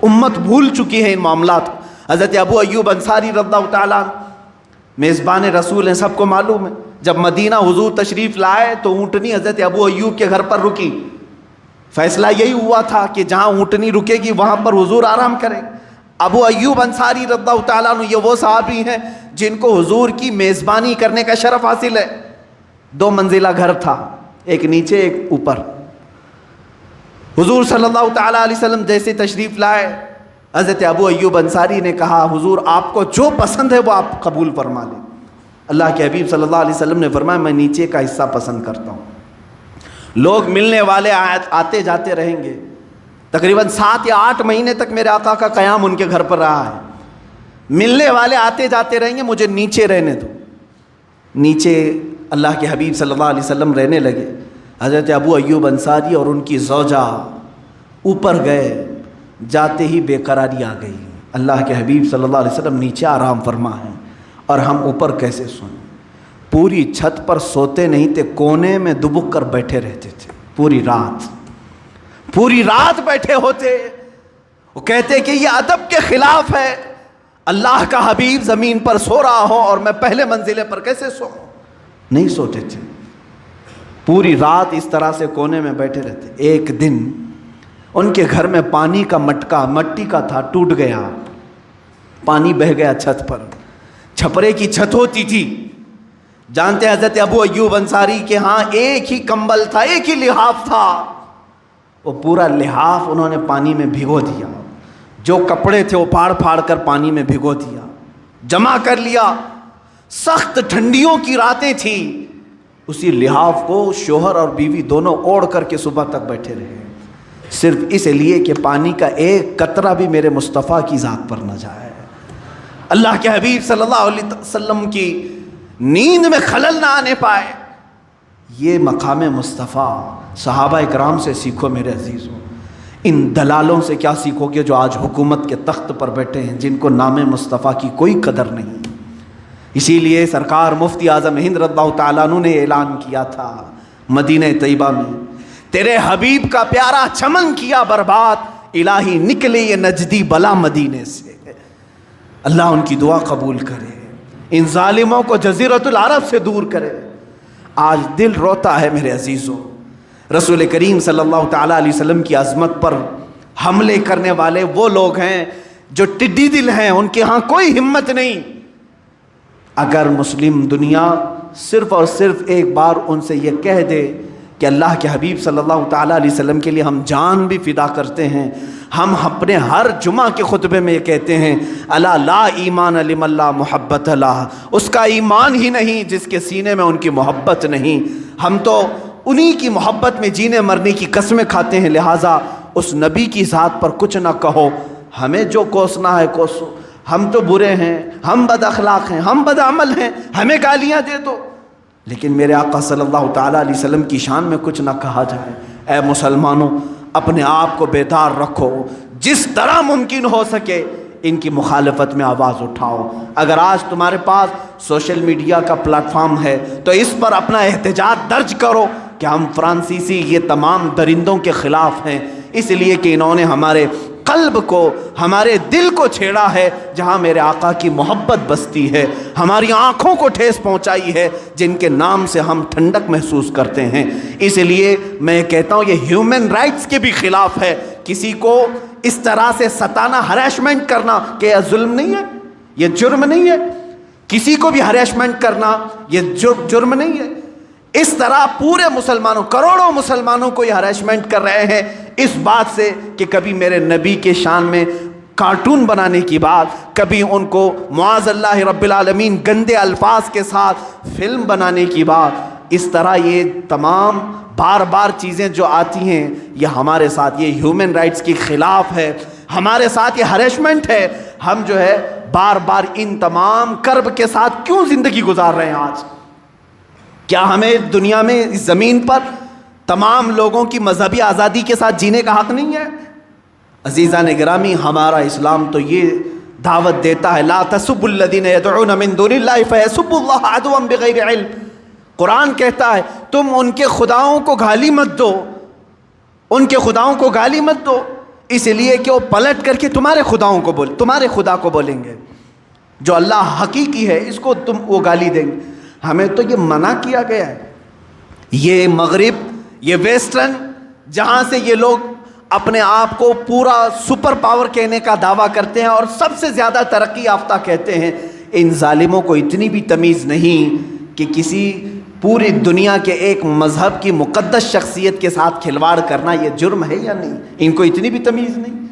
امت بھول چکی ہے ان معاملات کو. حضرت ابو ایوب انصاری رضی اللہ تعالیٰ میزبان رسول ہیں, سب کو معلوم ہے. جب مدینہ حضور تشریف لائے تو اونٹنی حضرت ابو ایوب کے گھر پر رکی. فیصلہ یہی ہوا تھا کہ جہاں اونٹنی رکے گی وہاں پر حضور آرام کریں. ابو ایوب انصاری رضی اللہ تعالیٰ عنہ یہ وہ صحابی ہیں جن کو حضور کی میزبانی کرنے کا شرف حاصل ہے. 2 منزلہ گھر تھا, ایک نیچے ایک اوپر. حضور صلی اللہ تعالیٰ علیہ وسلم جیسے تشریف لائے, حضرت ابو ایوب انصاری نے کہا حضور آپ کو جو پسند ہے وہ آپ قبول فرما لیں. اللہ کے حبیب صلی اللہ علیہ وسلم نے فرمایا میں نیچے کا حصہ پسند کرتا ہوں. لوگ ملنے والے آتے جاتے رہیں گے. تقریباً 7 یا 8 مہینے تک میرے آقا کا قیام ان کے گھر پر رہا ہے. ملنے والے آتے جاتے رہیں گے, مجھے نیچے رہنے دو. نیچے اللہ کے حبیب صلی اللہ علیہ وسلم رہنے لگے. حضرت ابو ایوب انصاری اور ان کی زوجہ اوپر گئے, جاتے ہی بے قراری آ گئی. اللہ کے حبیب صلی اللہ علیہ وسلم نیچے آرام فرما ہیں اور ہم اوپر کیسے سوئیں. پوری چھت پر سوتے نہیں تھے, کونے میں دبک کر بیٹھے رہتے تھے. پوری رات بیٹھے ہوتے. وہ کہتے کہ یہ ادب کے خلاف ہے, اللہ کا حبیب زمین پر سو رہا ہو اور میں پہلے منزلے پر کیسے سوؤں. نہیں سوتے تھے, پوری رات اس طرح سے کونے میں بیٹھے رہتے. ایک دن ان کے گھر میں پانی کا مٹکا مٹی کا تھا, ٹوٹ گیا, پانی بہہ گیا چھت پر. چھپرے کی چھت ہوتی تھی. جانتے ہیں حضرت ابو ایوب انصاری کے ہاں ایک ہی کمبل تھا, ایک ہی لحاف تھا. وہ پورا لحاف انہوں نے پانی میں بھگو دیا. جو کپڑے تھے وہ پھاڑ پھاڑ کر پانی میں بھگو دیا, جمع کر لیا. سخت ٹھنڈیوں کی راتیں تھیں. اسی لحاف کو شوہر اور بیوی دونوں اوڑھ کر کے صبح تک بیٹھے رہے، صرف اس لیے کہ پانی کا ایک قطرہ بھی میرے مصطفیٰ کی ذات پر نہ جائے، اللہ کے حبیب صلی اللہ علیہ وسلم کی نیند میں خلل نہ آنے پائے۔ یہ مقام مصطفیٰ صحابہ اکرام سے سیکھو میرے عزیزوں۔ ان دلالوں سے کیا سیکھو گے جو آج حکومت کے تخت پر بیٹھے ہیں، جن کو نام مصطفیٰ کی کوئی قدر نہیں۔ اسی لیے سرکار مفتی اعظم ہند رضی اللہ تعالیٰ عنہ نے اعلان کیا تھا مدینہ طیبہ میں، تیرے حبیب کا پیارا چمن کیا برباد، الہی نکلے یہ نجدی بلا مدینے سے۔ اللہ ان کی دعا قبول کرے، ان ظالموں کو جزیرۃ العرب سے دور کرے۔ آج دل روتا ہے میرے عزیزوں، رسول کریم صلی اللہ تعالیٰ علیہ وسلم کی عظمت پر حملے کرنے والے وہ لوگ ہیں جو ٹڈی دل ہیں، ان کے ہاں کوئی ہمت نہیں۔ اگر مسلم دنیا صرف اور صرف ایک بار ان سے یہ کہہ دے کہ اللہ کے حبیب صلی اللہ تعالیٰ علیہ وسلم کے لیے ہم جان بھی فدا کرتے ہیں، ہم اپنے ہر جمعہ کے خطبے میں یہ کہتے ہیں الا لا ایمان لمن لا محبت لہ، اس کا ایمان ہی نہیں جس کے سینے میں ان کی محبت نہیں۔ ہم تو انہی کی محبت میں جینے مرنے کی قسمیں کھاتے ہیں، لہٰذا اس نبی کی ذات پر کچھ نہ کہو، ہمیں جو کوسنا ہے کوسو، ہم تو برے ہیں، ہم بد اخلاق ہیں، ہم بد عمل ہیں، ہمیں گالیاں دے دو، لیکن میرے آقا صلی اللہ تعالیٰ علیہ وسلم کی شان میں کچھ نہ کہا جائے۔ اے مسلمانوں، اپنے آپ کو بیدار رکھو، جس طرح ممکن ہو سکے ان کی مخالفت میں آواز اٹھاؤ۔ اگر آج تمہارے پاس سوشل میڈیا کا پلیٹ فارم ہے تو اس پر اپنا احتجاج درج کرو کہ ہم فرانسیسی یہ تمام درندوں کے خلاف ہیں، اس لیے کہ انہوں نے ہمارے قلب کو، ہمارے دل کو چھیڑا ہے جہاں میرے آقا کی محبت بستی ہے، ہماری آنکھوں کو ٹھیس پہنچائی ہے جن کے نام سے ہم ٹھنڈک محسوس کرتے ہیں۔ اس لیے میں کہتا ہوں یہ ہیومن رائٹس کے بھی خلاف ہے، کسی کو اس طرح سے ستانا، ہریسمنٹ کرنا، کہ یہ ظلم نہیں ہے، یہ جرم نہیں ہے، کسی کو بھی ہریسمنٹ کرنا یہ جرم نہیں ہے۔ اس طرح پورے مسلمانوں، کروڑوں مسلمانوں کو یہ ہریسمنٹ کر رہے ہیں اس بات سے کہ کبھی میرے نبی کے شان میں کارٹون بنانے کی بات، کبھی ان کو معاذ اللہ رب العالمین گندے الفاظ کے ساتھ فلم بنانے کی بات۔ اس طرح یہ تمام بار بار چیزیں جو آتی ہیں یہ ہمارے ساتھ، یہ ہیومن رائٹس کے خلاف ہے، ہمارے ساتھ یہ ہریسمنٹ ہے۔ ہم جو ہے بار بار ان تمام کرب کے ساتھ کیوں زندگی گزار رہے ہیں آج؟ کیا ہمیں دنیا میں اس زمین پر تمام لوگوں کی مذہبی آزادی کے ساتھ جینے کا حق نہیں ہے؟ عزیزان گرامی، ہمارا اسلام تو یہ دعوت دیتا ہے لا تسبوا الذین یدعون من دون اللہ فیسبوا اللہ عدوا بغیر علم۔ قرآن کہتا ہے تم ان کے خداؤں کو گالی مت دو، ان کے خداؤں کو گالی مت دو، اس لیے کہ وہ پلٹ کر کے تمہارے خداؤں کو تمہارے خدا کو بولیں گے، جو اللہ حقیقی ہے اس کو تم وہ گالی دیں گے۔ ہمیں تو یہ منع کیا گیا ہے۔ یہ مغرب، یہ ویسٹرن، جہاں سے یہ لوگ اپنے آپ کو پورا سپر پاور کہنے کا دعویٰ کرتے ہیں اور سب سے زیادہ ترقی یافتہ کہتے ہیں، ان ظالموں کو اتنی بھی تمیز نہیں کہ کسی پوری دنیا کے ایک مذہب کی مقدس شخصیت کے ساتھ کھلواڑ کرنا یہ جرم ہے یا نہیں، ان کو اتنی بھی تمیز نہیں۔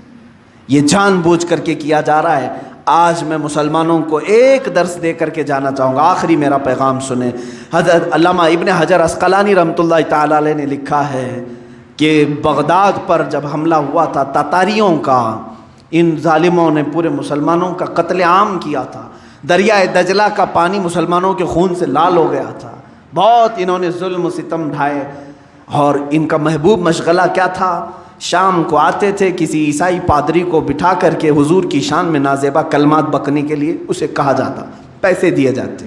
یہ جان بوجھ کر کے کیا جا رہا ہے۔ آج میں مسلمانوں کو ایک درس دے کر کے جانا چاہوں گا، آخری میرا پیغام سنیں۔ حضرت علامہ ابن حجر عسقلانی رحمۃ اللہ تعالیٰ علیہ نے لکھا ہے کہ بغداد پر جب حملہ ہوا تھا تاتاریوں کا، ان ظالموں نے پورے مسلمانوں کا قتل عام کیا تھا، دریائے دجلہ کا پانی مسلمانوں کے خون سے لال ہو گیا تھا، بہت انہوں نے ظلم و ستم ڈھائے، اور ان کا محبوب مشغلہ کیا تھا؟ شام کو آتے تھے، کسی عیسائی پادری کو بٹھا کر کے حضور کی شان میں نازیبا کلمات بکنے کے لیے اسے کہا جاتا، پیسے دیے جاتے۔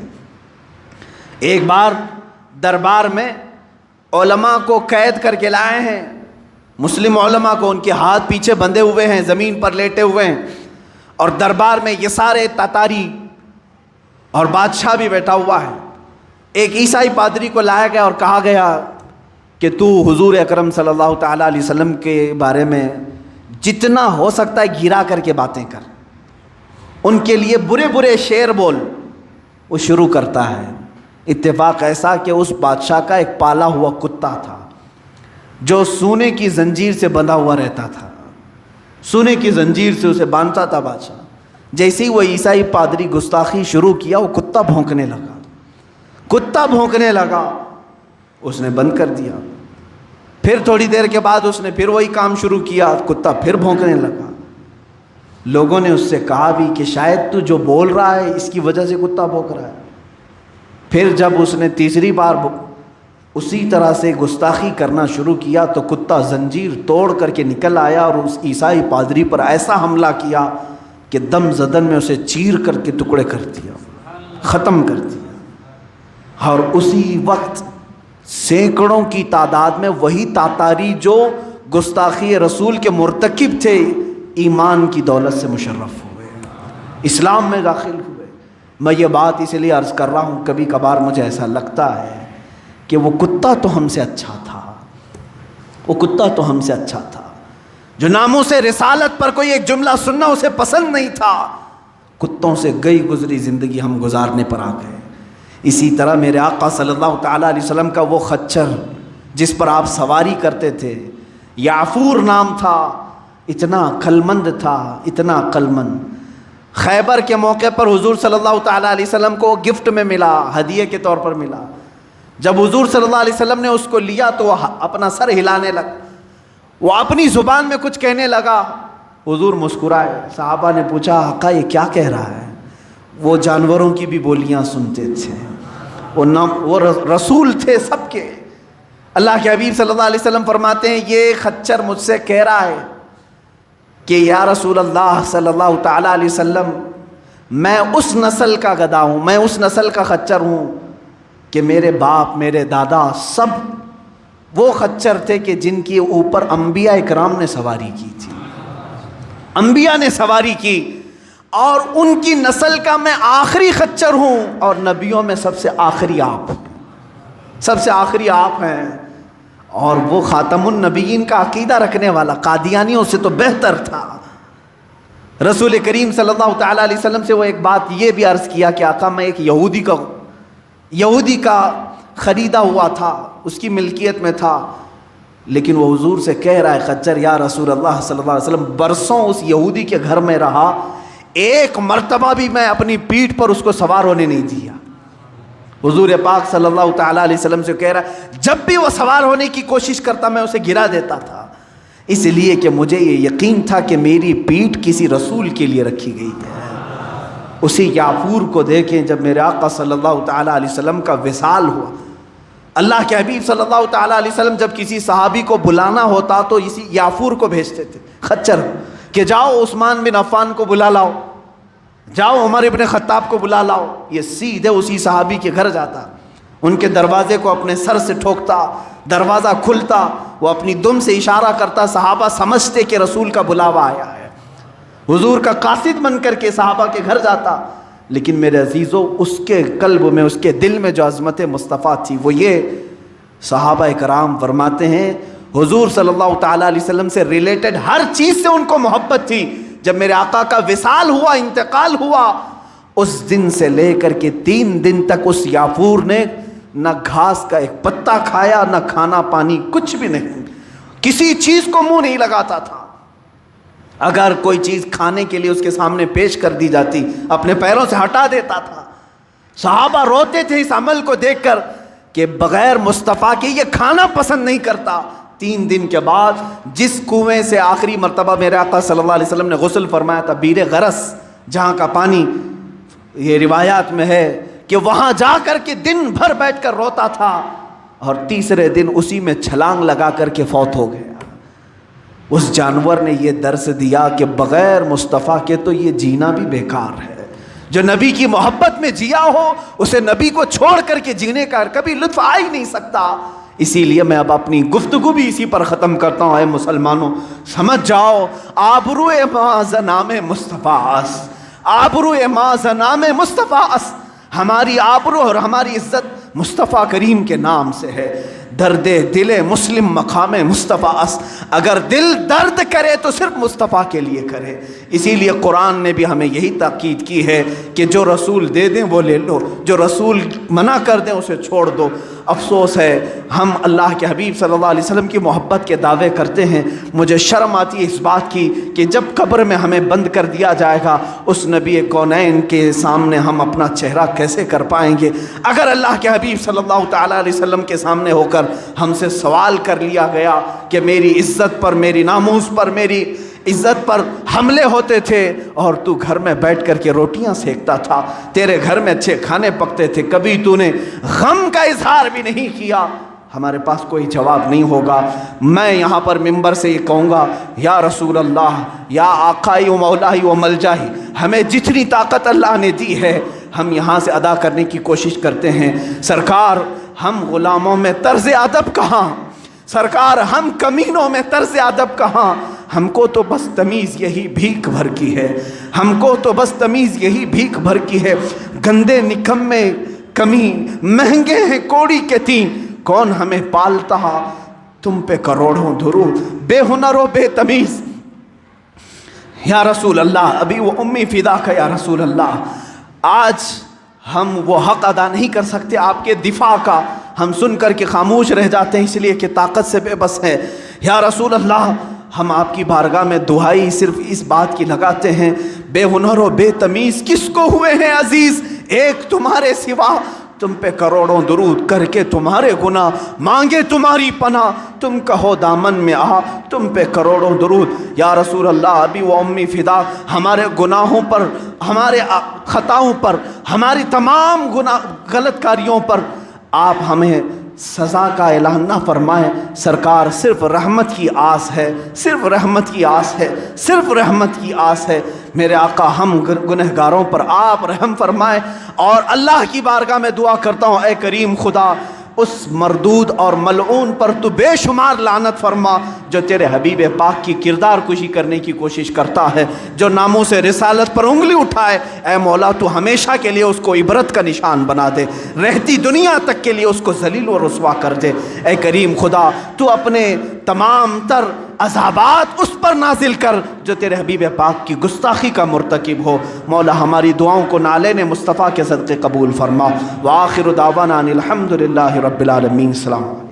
ایک بار دربار میں علماء کو قید کر کے لائے ہیں، مسلم علماء کو، ان کے ہاتھ پیچھے بندھے ہوئے ہیں، زمین پر لیٹے ہوئے ہیں، اور دربار میں یہ سارے تاتاری اور بادشاہ بھی بیٹھا ہوا ہے۔ ایک عیسائی پادری کو لایا گیا اور کہا گیا کہ تو حضور اکرم صلی اللہ تعالیٰ علیہ وسلم کے بارے میں جتنا ہو سکتا ہے گرا کر کے باتیں کر، ان کے لیے برے برے شعر بول۔ وہ شروع کرتا ہے۔ اتفاق ایسا کہ اس بادشاہ کا ایک پالا ہوا کتا تھا جو سونے کی زنجیر سے بندھا ہوا رہتا تھا، سونے کی زنجیر سے اسے باندھتا تھا بادشاہ۔ جیسے ہی وہ عیسائی پادری گستاخی شروع کیا، وہ کتا بھونکنے لگا، کتا بھونکنے لگا۔ اس نے بند کر دیا. پھر تھوڑی دیر کے بعد اس نے پھر وہی کام شروع کیا, کتا پھر بھونکنے لگا. لوگوں نے اس سے کہا بھی کہ شاید تو جو بول رہا ہے اس کی وجہ سے کتا بھونک رہا ہے. پھر جب اس نے تیسری بار اسی طرح سے گستاخی کرنا شروع کیا تو کتا زنجیر توڑ کر کے نکل آیا اور اس عیسائی پادری پر ایسا حملہ کیا کہ دم زدن میں اسے چیر کر کے ٹکڑے کر دیا, ختم کر دیا. اور اسی وقت سینکڑوں کی تعداد میں وہی تاتاری جو گستاخی رسول کے مرتکب تھے ایمان کی دولت سے مشرف ہوئے, اسلام میں داخل ہوئے. میں یہ بات اس لیے عرض کر رہا ہوں, کبھی کبھار مجھے ایسا لگتا ہے کہ وہ کتا تو ہم سے اچھا تھا, وہ کتا تو ہم سے اچھا تھا جو ناموس رسالت پر کوئی ایک جملہ سننا اسے پسند نہیں تھا. کتوں سے گئی گزری زندگی ہم گزارنے پر آ گئے. اسی طرح میرے آقا صلی اللہ تعالیٰ علیہ وسلم کا وہ خچر جس پر آپ سواری کرتے تھے, یعفور نام تھا, اتنا عقلمند تھا, اتنا عقلمند. خیبر کے موقع پر حضور صلی اللہ تعالیٰ علیہ وسلم کو گفٹ میں ملا, ہدیے کے طور پر ملا. جب حضور صلی اللہ علیہ وسلم نے اس کو لیا تو وہ اپنا سر ہلانے لگا, وہ اپنی زبان میں کچھ کہنے لگا. حضور مسکرائے. صحابہ نے پوچھا آقا یہ کیا کہہ رہا ہے؟ وہ جانوروں کی بھی بولیاں سنتے تھے, وہ رسول تھے سب کے. اللہ کے حبیب صلی اللہ علیہ وسلم فرماتے ہیں یہ خچر مجھ سے کہہ رہا ہے کہ یا رسول اللہ صلی اللہ تعالیٰ علیہ وسلم میں اس نسل کا گدھا ہوں, میں اس نسل کا خچر ہوں کہ میرے باپ میرے دادا سب وہ خچر تھے کہ جن کے اوپر انبیاء اکرام نے سواری کی تھی, انبیاء نے سواری کی, اور ان کی نسل کا میں آخری خچر ہوں, اور نبیوں میں سب سے آخری آپ, سب سے آخری آپ ہیں. اور وہ خاتم النبیین کا عقیدہ رکھنے والا قادیانیوں سے تو بہتر تھا. رسول کریم صلی اللہ تعالیٰ علیہ وسلم سے وہ ایک بات یہ بھی عرض کیا کہ آقا میں ایک یہودی کا خریدا ہوا تھا, اس کی ملکیت میں تھا, لیکن وہ حضور سے کہہ رہا ہے خچر یا رسول اللہ صلی اللہ علیہ وسلم برسوں اس یہودی کے گھر میں رہا, ایک مرتبہ بھی میں اپنی پیٹھ پر اس کو سوار ہونے نہیں دیا. حضور پاک صلی اللہ تعالیٰ علیہ وسلم سے کہہ رہا ہے جب بھی وہ سوار ہونے کی کوشش کرتا میں اسے گرا دیتا تھا, اس لیے کہ مجھے یہ یقین تھا کہ میری پیٹھ کسی رسول کے لیے رکھی گئی ہے. اسی یعفور کو دیکھیں جب میرے آقا صلی اللہ تعالیٰ علیہ وسلم کا وصال ہوا, اللہ کے حبیب صلی اللہ تعالیٰ علیہ وسلم جب کسی صحابی کو بلانا ہوتا تو اسی یعفور کو بھیجتے تھے خچر کہ جاؤ عثمان بن عفان کو بلا لاؤ, جاؤ عمر ابن خطاب کو بلا لاؤ. یہ سیدھے اسی صحابی کے گھر جاتا, ان کے دروازے کو اپنے سر سے ٹھوکتا, دروازہ کھلتا, وہ اپنی دم سے اشارہ کرتا, صحابہ سمجھتے کہ رسول کا بلاوا آیا ہے. حضور کا قاصد بن کر کے صحابہ کے گھر جاتا. لیکن میرے عزیزو اس کے قلب میں, اس کے دل میں جو عظمت مصطفیٰ تھی وہ یہ, صحابہ کرام فرماتے ہیں حضور صلی اللہ تعالیٰ علیہ وسلم سے ریلیٹڈ ہر چیز سے ان کو محبت تھی. جب میرے آقا کا وصال ہوا, انتقال ہوا, اس دن سے لے کر کے 3 دن تک اس یعفور نے نہ گھاس کا ایک پتا کھایا, نہ کھانا پانی, کچھ بھی نہیں, کسی چیز کو منہ نہیں لگاتا تھا. اگر کوئی چیز کھانے کے لیے اس کے سامنے پیش کر دی جاتی اپنے پیروں سے ہٹا دیتا تھا. صحابہ روتے تھے اس عمل کو دیکھ کر کہ بغیر مصطفیٰ کے یہ کھانا پسند نہیں کرتا. 3 دن کے بعد جس کنویں سے آخری مرتبہ میرے آقا صلی اللہ علیہ وسلم نے غسل فرمایا تھا, بیر غرس جہاں کا پانی, یہ روایات میں ہے کہ وہاں جا کر کے دن بھر بیٹھ کر روتا تھا, اور تیسرے دن اسی میں چھلانگ لگا کر کے فوت ہو گیا. اس جانور نے یہ درس دیا کہ بغیر مصطفیٰ کے تو یہ جینا بھی بیکار ہے. جو نبی کی محبت میں جیا ہو اسے نبی کو چھوڑ کر کے جینے کا کبھی لطف آ ہی نہیں سکتا. اسی لیے میں اب اپنی گفتگو بھی اسی پر ختم کرتا ہوں. اے مسلمانوں سمجھ جاؤ, آبرو ما زنام مصطفیٰ اس, آبرو ما زنام مصطفیٰ اس, ہماری آبرو اور ہماری عزت مصطفیٰ کریم کے نام سے ہے. درد دل مسلم مقام مصطفیٰ اس, اگر دل درد کرے تو صرف مصطفیٰ کے لیے کرے. اسی لیے قرآن نے بھی ہمیں یہی تاکید کی ہے کہ جو رسول دے دیں وہ لے لو, جو رسول منع کر دیں اسے چھوڑ دو. افسوس ہے ہم اللہ کے حبیب صلی اللہ علیہ وسلم کی محبت کے دعوے کرتے ہیں، مجھے شرم آتی ہے اس بات کی کہ جب قبر میں ہمیں بند کر دیا جائے گا اس نبی کونین کے سامنے ہم اپنا چہرہ کیسے کر پائیں گے؟ اگر اللہ کے حبیب صلی اللہ تعالیٰ علیہ وسلم کے سامنے ہو کر ہم سے سوال کر لیا گیا کہ میری عزت پر، میری ناموس پر، میری عزت پر حملے ہوتے تھے اور تو گھر میں بیٹھ کر کے روٹیاں سیکتا تھا، تیرے گھر میں اچھے کھانے پکتے تھے، کبھی تو نے غم کا اظہار بھی نہیں کیا، ہمارے پاس کوئی جواب نہیں ہوگا۔ میں یہاں پر ممبر سے یہ کہوں گا، یا رسول اللہ، یا آقائی و مولائی و ملجائی، ہمیں جتنی طاقت اللہ نے دی ہے ہم یہاں سے ادا کرنے کی کوشش کرتے ہیں۔ سرکار ہم غلاموں میں طرز ادب کہاں، سرکار ہم کمینوں میں طرز ادب کہاں، ہم کو تو بس تمیز یہی بھیک بھر کی ہے، ہم کو تو بس تمیز یہی بھیک بھر کی ہے۔ گندے نکمے کمین، مہنگے ہیں کوڑی کے تین، کون ہمیں پالتا، تم پہ کروڑوں درود، بے ہنر و بے تمیز۔ یا رسول اللہ، ابھی وہ امی فدا کا یا رسول اللہ، آج ہم وہ حق ادا نہیں کر سکتے آپ کے دفاع کا، ہم سن کر کے خاموش رہ جاتے ہیں اس لیے کہ طاقت سے بے بس ہے۔ یا رسول اللہ، ہم آپ کی بارگاہ میں دعائی صرف اس بات کی لگاتے ہیں، بے ہنر و بے تمیز کس کو ہوئے ہیں عزیز، ایک تمہارے سوا، تم پہ کروڑوں درود کر کے تمہارے گناہ مانگے تمہاری پناہ، تم کہو دامن میں آ، تم پہ کروڑوں درود۔ یا رسول اللہ، ابھی وہ امی فدا، ہمارے گناہوں پر، ہمارے خطاؤں پر، ہماری تمام غلط کاریوں پر آپ ہمیں سزا کا اعلان نہ فرمائیں، سرکار صرف رحمت کی آس ہے، صرف رحمت کی آس ہے، صرف رحمت کی آس ہے۔ میرے آقا، ہم گنہگاروں پر آپ رحم فرمائیں، اور اللہ کی بارگاہ میں دعا کرتا ہوں، اے کریم خدا، اس مردود اور ملعون پر تو بے شمار لعنت فرما جو تیرے حبیب پاک کی کردار کشی کرنے کی کوشش کرتا ہے، جو ناموس رسالت پر انگلی اٹھائے، اے مولا تو ہمیشہ کے لیے اس کو عبرت کا نشان بنا دے، رہتی دنیا تک کے لیے اس کو ذلیل و رسوا کر دے۔ اے کریم خدا، تو اپنے تمام تر عذابات اس پر نازل کر جو تیرے حبیب پاک کی گستاخی کا مرتکب ہو۔ مولا ہماری دعاؤں کو نالین مصطفیٰ کے صدقے قبول فرما۔ وآخر دعوانا ان الحمد للہ رب العالمین۔ السلام۔